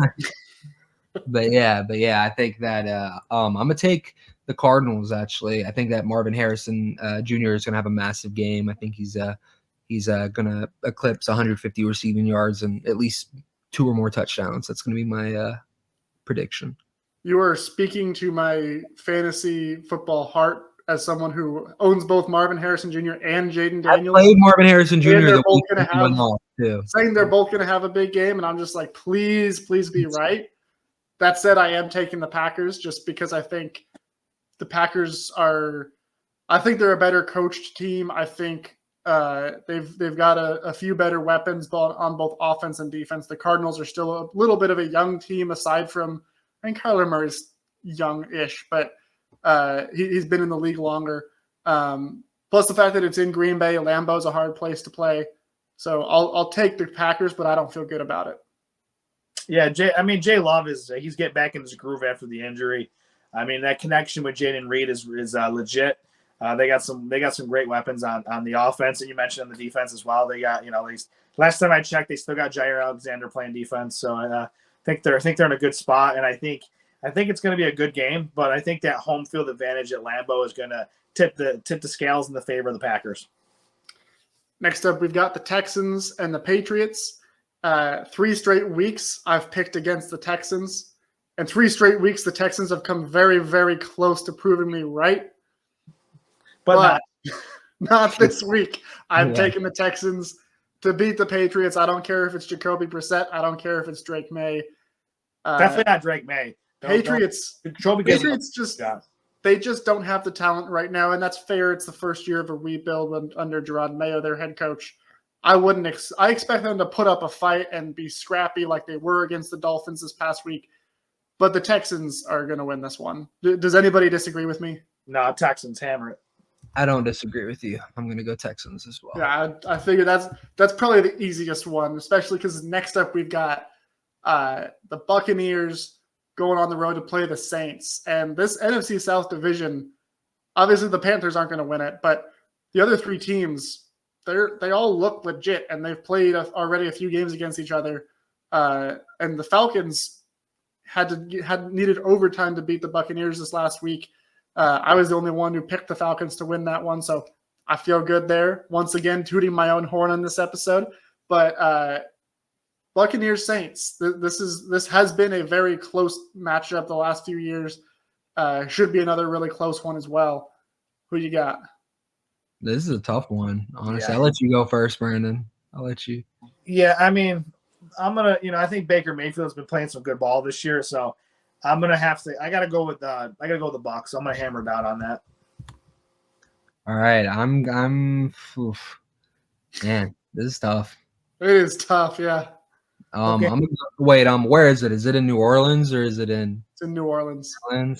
but yeah, I think that I'm gonna take the Cardinals. Actually, I think that Marvin Harrison Jr. is gonna have a massive game. I think he's gonna eclipse 150 receiving yards and at least 2 or more touchdowns. That's gonna be my prediction. You are speaking to my fantasy football heart as someone who owns both Marvin Harrison Jr. and Jaden Daniels. I played Marvin Harrison Jr. They're both going to have a big game, and I'm just like, please be right. That said, I am taking the Packers just because I think the Packers they're a better coached team. I think they've got a few better weapons on both offense and defense. The Cardinals are still a little bit of a young team aside from, I think Kyler Murray's young-ish, but he's been in the league longer. Plus the fact that it's in Green Bay, Lambeau's a hard place to play. So I'll take the Packers, but I don't feel good about it. Yeah, Jay Love he's getting back in his groove after the injury. I mean, that connection with Jaden Reed is legit. They got some great weapons on the offense, and you mentioned on the defense as well. They got, at least last time I checked, they still got Jair Alexander playing defense. So I think they're in a good spot, and I think it's going to be a good game. But I think that home field advantage at Lambeau is going to tip the scales in the favor of the Packers. Next up, we've got the Texans and the Patriots. 3 straight weeks I've picked against the Texans, and 3 straight weeks the Texans have come very, very close to proving me right. But not this week. I'm taking the Texans to beat the Patriots. I don't care if it's Jacoby Brissett. I don't care if it's Drake May. Definitely not Drake May. Patriots they just don't have the talent right now, and that's fair. It's the first year of a rebuild under Gerard Mayo, their head coach. I expect them to put up a fight and be scrappy like they were against the Dolphins this past week. But the Texans are going to win this one. Does anybody disagree with me? No, Texans hammer it. I don't disagree with you. I'm going to go Texans as well. Yeah, I figure that's probably the easiest one, especially because next up we've got the Buccaneers going on the road to play the Saints. And this NFC South division, obviously the Panthers aren't going to win it, but the other 3 teams, they all look legit, and they've played already a few games against each other. And the Falcons needed overtime to beat the Buccaneers this last week. I was the only one who picked the Falcons to win that one, so I feel good there. Once again, tooting my own horn on this episode. But Buccaneers Saints, this has been a very close matchup the last few years. Should be another really close one as well. Who you got? This is a tough one, honestly. Yeah. I'll let you go first, Brandon. I'll let you. Yeah, I mean, I'm gonna, I think Baker Mayfield's been playing some good ball this year, so I'm gonna have to. I gotta go with the Bucs. So I'm gonna hammer down on that. All right, I'm. Man, this is tough. It is tough, yeah. Okay. I'm gonna wait. Where is it? Is it in New Orleans or is it in? It's in New Orleans. I'm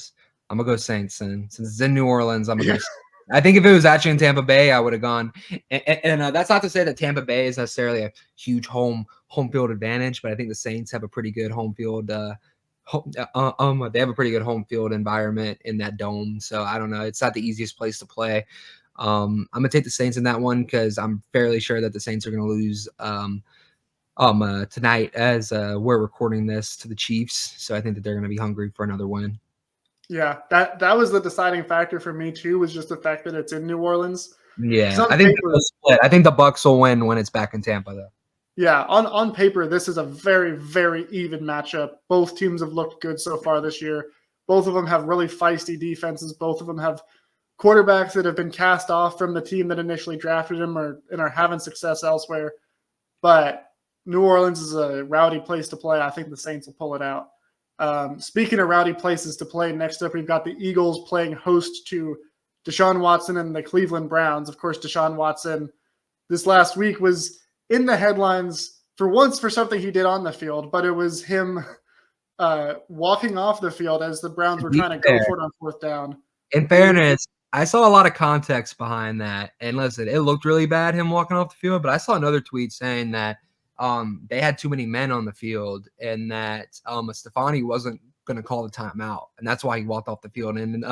gonna go Saints. And since it's in New Orleans, I'm gonna go. I think if it was actually in Tampa Bay, I would have gone. And that's not to say that Tampa Bay is necessarily a huge home field advantage, but I think the Saints have a pretty good home field. They have a pretty good home field environment in that dome. So I don't know. It's not the easiest place to play. I'm gonna take the Saints in that one because I'm fairly sure that the Saints are gonna lose tonight as we're recording this to the Chiefs. So I think that they're gonna be hungry for another win. Yeah, that was the deciding factor for me too, was just the fact that it's in New Orleans. Yeah, I think split. I think the Bucs will win when it's back in Tampa, though. Yeah, on paper, this is a very, very even matchup. Both teams have looked good so far this year. Both of them have really feisty defenses. Both of them have quarterbacks that have been cast off from the team that initially drafted them and are having success elsewhere. But New Orleans is a rowdy place to play. I think the Saints will pull it out. Speaking of rowdy places to play, next up we've got the Eagles playing host to Deshaun Watson and the Cleveland Browns. Of course, Deshaun Watson this last week was in the headlines for once for something he did on the field, but it was him walking off the field as the Browns were trying to go for it on fourth down. In fairness, I saw a lot of context behind that. And listen, it looked really bad, him walking off the field, but I saw another tweet saying that they had too many men on the field and that Stefani wasn't going to call the timeout. And that's why he walked off the field. And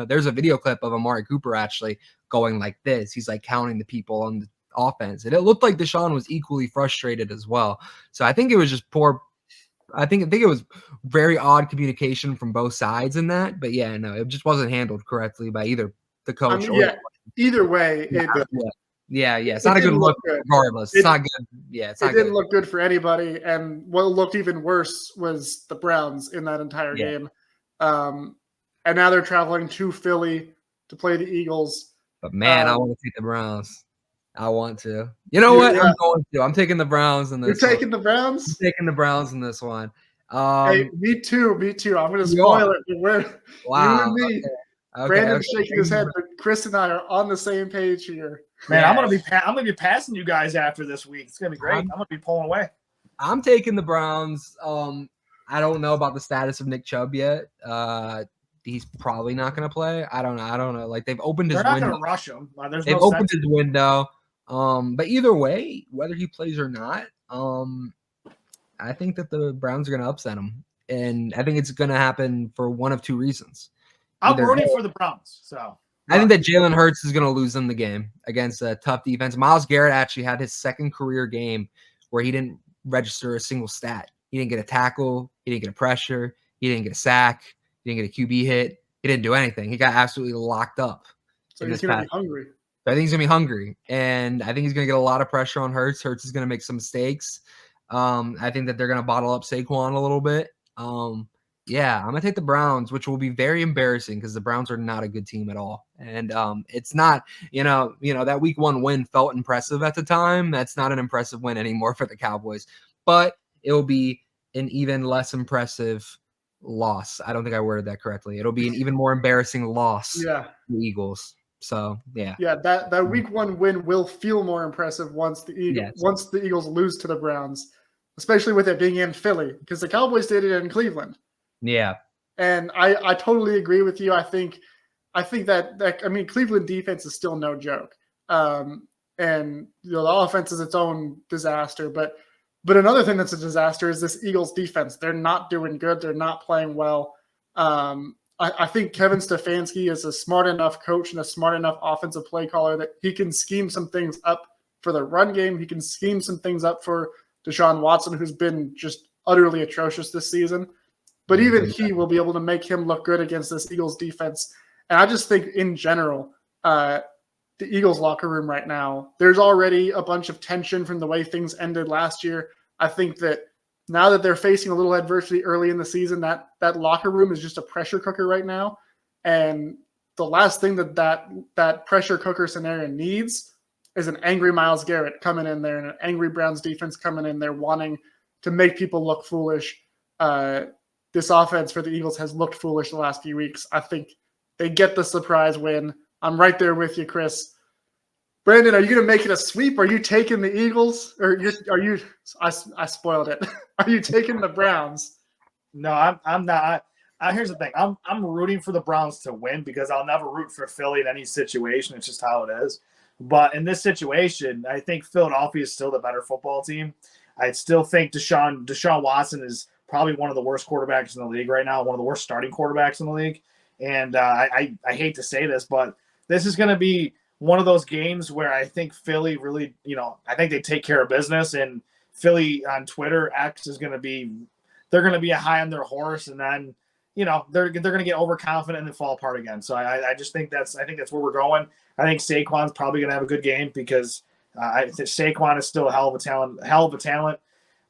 there's a video clip of Amari Cooper actually going like this. He's like counting the people on the offense. And it looked like Deshaun was equally frustrated as well. So I think it was just poor. I think it was very odd communication from both sides in that. But yeah, no, it just wasn't handled correctly by either the coach. Either way, it's not a good look regardless. It's not good. Yeah, it didn't look good for anybody. And what looked even worse was the Browns in that entire game. And now they're traveling to Philly to play the Eagles. But man, I want to take the Browns. I want to. You know what? I'm going to. I'm taking the Browns in this. You're taking the Browns? I'm taking the Browns in this one. Hey, me too. I'm going to spoil it. You and me. Okay, Brandon's shaking his head, but Chris and I are on the same page here. Man, I'm gonna be passing you guys after this week. It's gonna be great. I'm gonna be pulling away. I'm taking the Browns. I don't know about the status of Nick Chubb yet. He's probably not gonna play. I don't know. Like they've opened his window. They're not gonna rush him. They've opened his window. But either way, whether he plays or not, I think that the Browns are gonna upset him, and I think it's gonna happen for one of two reasons. I'm rooting for the Browns. So I think that Jalen Hurts is going to lose them the game against a tough defense. Myles Garrett actually had his second career game where he didn't register a single stat. He didn't get a tackle. He didn't get a pressure. He didn't get a sack. He didn't get a QB hit. He didn't do anything. He got absolutely locked up. So he's going to be hungry. I think he's going to be hungry. And I think he's going to get a lot of pressure on Hurts. Hurts is going to make some mistakes. I think that they're going to bottle up Saquon a little bit. Yeah, I'm going to take the Browns, which will be very embarrassing because the Browns are not a good team at all. And it's not, that week 1 win felt impressive at the time. That's not an impressive win anymore for the Cowboys. But it will be an even less impressive loss. I don't think I worded that correctly. It'll be an even more embarrassing loss to the Eagles. So, yeah. Yeah, that week 1 win will feel more impressive once the Eagles lose to the Browns, especially with it being in Philly because the Cowboys did it in Cleveland. Yeah. And I totally agree with you. I think that Cleveland defense is still no joke. And the offense is its own disaster. But another thing that's a disaster is this Eagles defense. They're not doing good. They're not playing well. I think Kevin Stefanski is a smart enough coach and a smart enough offensive play caller that he can scheme some things up for the run game. He can scheme some things up for Deshaun Watson, who's been just utterly atrocious this season. But even he will be able to make him look good against this Eagles defense. And I just think in general, the Eagles locker room right now, there's already a bunch of tension from the way things ended last year. I think that now that they're facing a little adversity early in the season, that locker room is just a pressure cooker right now. And the last thing that pressure cooker scenario needs is an angry Myles Garrett coming in there and an angry Browns defense coming in there wanting to make people look foolish. This offense for the Eagles has looked foolish the last few weeks. I think they get the surprise win. I'm right there with you, Chris. Brandon, are you going to make it a sweep? Are you taking the Eagles? Or are you? I spoiled it. Are you taking the Browns? No, I'm not. Here's the thing. I'm rooting for the Browns to win because I'll never root for Philly in any situation. It's just how it is. But in this situation, I think Philadelphia is still the better football team. I still think Deshaun Watson is probably one of the worst quarterbacks in the league right now, one of the worst starting quarterbacks in the league. And I hate to say this, but this is going to be one of those games where I think Philly really, I think they take care of business. And Philly on Twitter, X is going to be, they're going to be a high on their horse, and then they're going to get overconfident and then fall apart again. So I just think that's where we're going. I think Saquon's probably going to have a good game because I think Saquon is still a hell of a talent.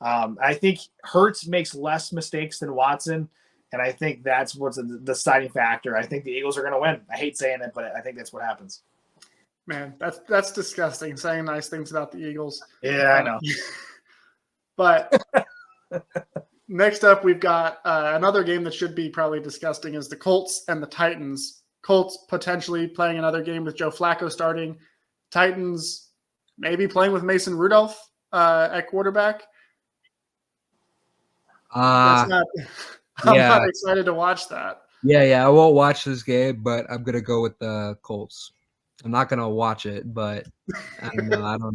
I think Hurts makes less mistakes than Watson, and I think that's what's the deciding factor. I think the Eagles are going to win. I hate saying it, but I think that's what happens. Man, that's disgusting, saying nice things about the Eagles. Yeah, I know. But next up, we've got another game that should be probably disgusting is the Colts and the Titans. Colts potentially playing another game with Joe Flacco starting. Titans maybe playing with Mason Rudolph at quarterback. That's not. I'm not excited to watch that. Yeah. I won't watch this game, but I'm gonna go with the Colts. I'm not gonna watch it, but I don't know.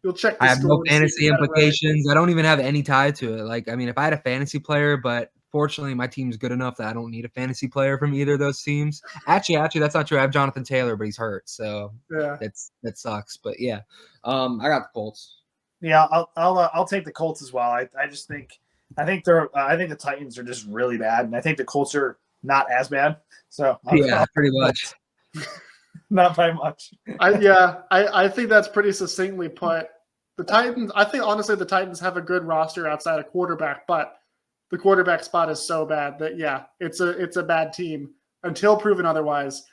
You'll check the I have no score to see if fantasy you got it right. implications. I don't even have any tie to it. Like, I mean, if I had a fantasy player, but fortunately my team's good enough that I don't need a fantasy player from either of those teams. Actually, that's not true. I have Jonathan Taylor, but he's hurt, so Yeah. that sucks. But yeah, I got the Colts. Yeah, I'll take the Colts as well. I think the Titans are just really bad, and I think the Colts are not as bad. So yeah, pretty much. Not by much. I think that's pretty succinctly put. The Titans, I think honestly the Titans have a good roster outside of quarterback, but the quarterback spot is so bad that it's a bad team until proven otherwise.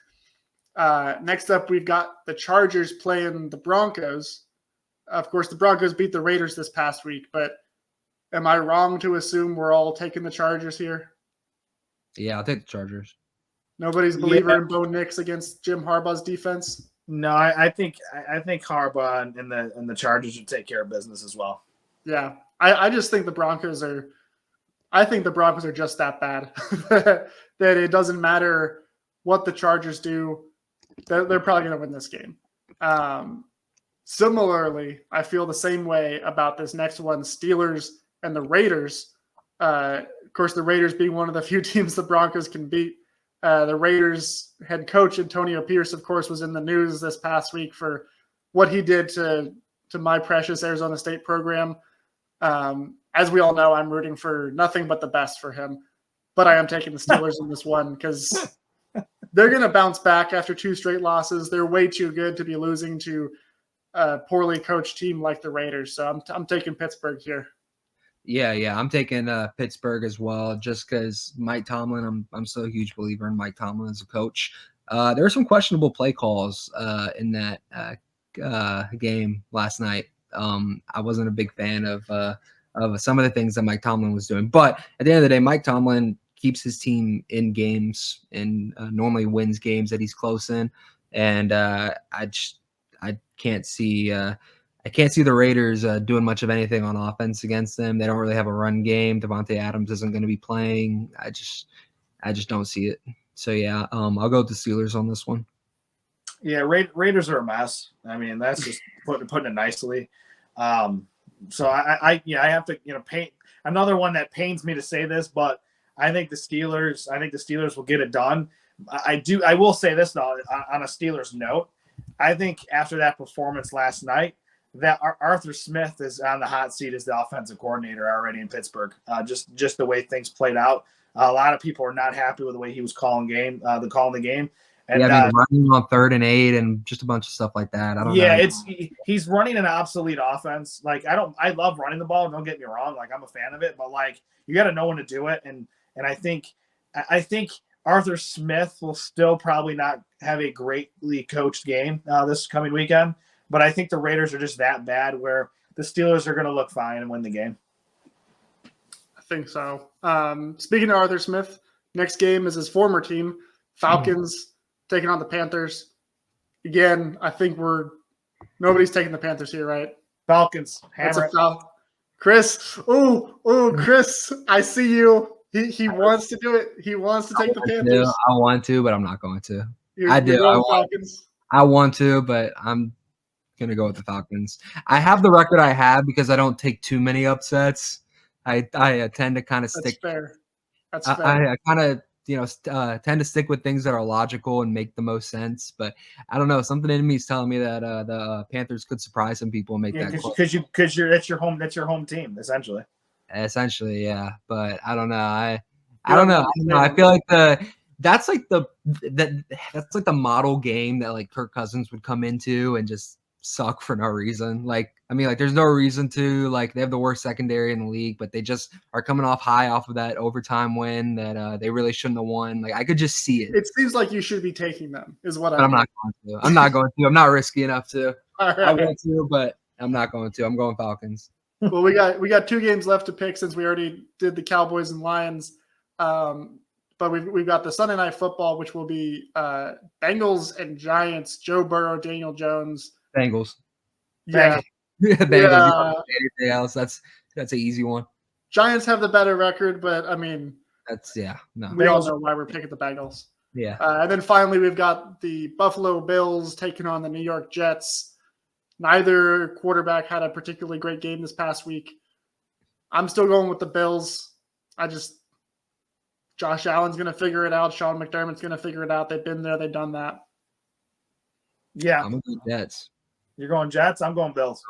Next up, we've got the Chargers playing the Broncos. Of course, the Broncos beat the Raiders this past week, but am I wrong to assume we're all taking the Chargers here? Yeah, I'll take the Chargers. Nobody's a believer in Bo Nix against Jim Harbaugh's defense? No, I think Harbaugh and the Chargers would take care of business as well. Yeah, I just think the Broncos are. I think the Broncos are just that bad that it doesn't matter what the Chargers do. They're probably going to win this game. Similarly, I feel the same way about this next one, Steelers and the Raiders. Of course, the Raiders being one of the few teams the Broncos can beat. The Raiders head coach Antonio Pierce, of course, was in the news this past week for what he did to my precious Arizona State program. As we all know, I'm rooting for nothing but the best for him. But I am taking the Steelers in this one because they're going to bounce back after 2 straight losses. They're way too good to be losing to a poorly coached team like the Raiders. So I'm taking Pittsburgh here. Yeah, I'm taking Pittsburgh as well, just because Mike Tomlin. I'm still a huge believer in Mike Tomlin as a coach. There were some questionable play calls in that game last night. I wasn't a big fan of some of the things that Mike Tomlin was doing, but at the end of the day, Mike Tomlin keeps his team in games and normally wins games that he's close in. And I can't see. I can't see the Raiders doing much of anything on offense against them. They don't really have a run game. Devontae Adams isn't going to be playing. I just don't see it. So yeah, I'll go with the Steelers on this one. Yeah, Raiders are a mess. I mean, that's just putting it nicely. So I have to paint another one that pains me to say this, but I think the Steelers will get it done. I will say this though, on a Steelers note, I think after that performance last night, that Arthur Smith is on the hot seat as the offensive coordinator already in Pittsburgh. Just the way things played out. A lot of people are not happy with the way he was calling the game. And running on 3rd and 8 and just a bunch of stuff like that. I don't know. He's running an obsolete offense. Like I love running the ball. Don't get me wrong. Like I'm a fan of it, but like you got to know when to do it. And I think Arthur Smith will still probably not have a greatly coached game this coming weekend. But I think the Raiders are just that bad where the Steelers are going to look fine and win the game. I think so. Speaking of Arthur Smith, next game is his former team, Falcons, taking on the Panthers. Again, I think nobody's taking the Panthers here, right? Falcons. That's a foul. Chris. Chris, I see you. He wants to do it. He wants to take the Panthers. I want to, but I'm not going to. I do. I want to, but I'm going to go with the Falcons. I have the record I have because I don't take too many upsets. I tend to kind of stick. That's fair. I kind of tend to stick with things that are logical and make the most sense. But I don't know. Something in me is telling me that the Panthers could surprise some people and make that close. Because that's your home team essentially. Essentially, yeah. But I don't know. I don't know. I feel like that's like the model game that like Kirk Cousins would come into and just suck for no reason. Like, I mean, like there's no reason to. Like, they have the worst secondary in the league, but they just are coming off high off of that overtime win that they really shouldn't have won. Like, I could just see it. It seems like you should be taking them, is what I'm not going to. I'm not going to. I'm not risky enough to. All right. I want to, but I'm not going to. I'm going Falcons. Well, we got 2 games left to pick since we already did the Cowboys and Lions. but we've got the Sunday Night Football, which will be Bengals and Giants, Joe Burrow, Daniel Jones. Bengals. Yeah. Bengals. Anything else? That's an easy one. Giants have the better record, but I mean, we all know why we're picking the Bengals. Yeah. And then finally, we've got the Buffalo Bills taking on the New York Jets. Neither quarterback had a particularly great game this past week. I'm still going with the Bills. Josh Allen's going to figure it out. Sean McDermott's going to figure it out. They've been there. They've done that. Yeah. I'm going to go Jets. You're going Jets? I'm going Bills.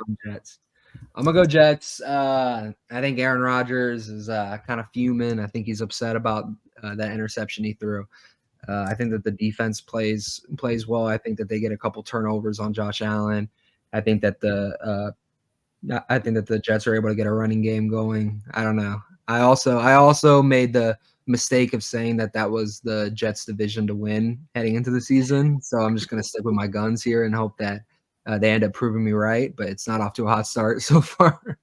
I'm going to go Jets. I think Aaron Rodgers is kind of fuming. I think he's upset about that interception he threw. I think that the defense plays well. I think that they get a couple turnovers on Josh Allen. I think that the Jets are able to get a running game going. I don't know. I also made the mistake of saying that was the Jets division to win heading into the season. So I'm just going to stick with my guns here and hope that they end up proving me right. But it's not off to a hot start so far.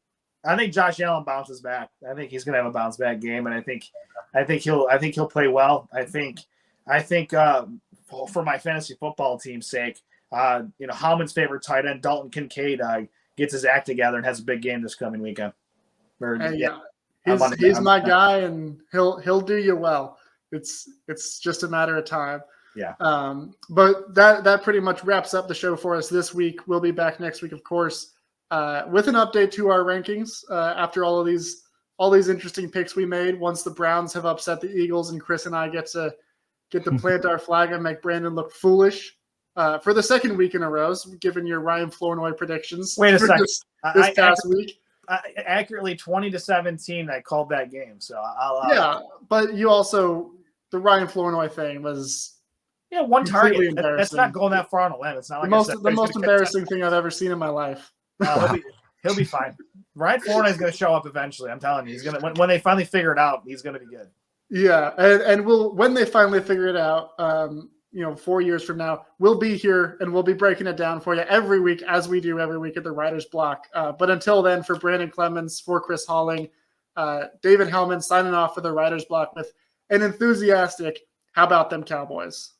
I think Josh Allen bounces back. I think he's going to have a bounce back game, and I think he'll play well. I think for my fantasy football team's sake, Howman's favorite tight end, Dalton Kincaid, gets his act together and has a big game this coming weekend. He's my guy, and he'll do you well. It's just a matter of time. Yeah. But that pretty much wraps up the show for us this week. We'll be back next week, of course, with an update to our rankings after all these interesting picks we made. Once the Browns have upset the Eagles, and Chris and I get to plant our flag and make Brandon look foolish for the second week in a row, given your Ryan Flournoy predictions. Wait a second. This past week. Accurately 20-17, I called that game. So but you also, the Ryan Flournoy thing was one target. That's not going that far on a limb. It's not like the most embarrassing thing I've ever seen in my life. He'll be fine. Ryan Flournoy is going to show up eventually. I'm telling you, he's going to when they finally figure it out, he's going to be good. Yeah, and when they finally figure it out, 4 years from now, we'll be here and we'll be breaking it down for you every week, as we do every week at the Writer's Block. But until then, for Brandon Clements, for Chris Halling, David Howman signing off for the Writer's Block with an enthusiastic, how about them Cowboys?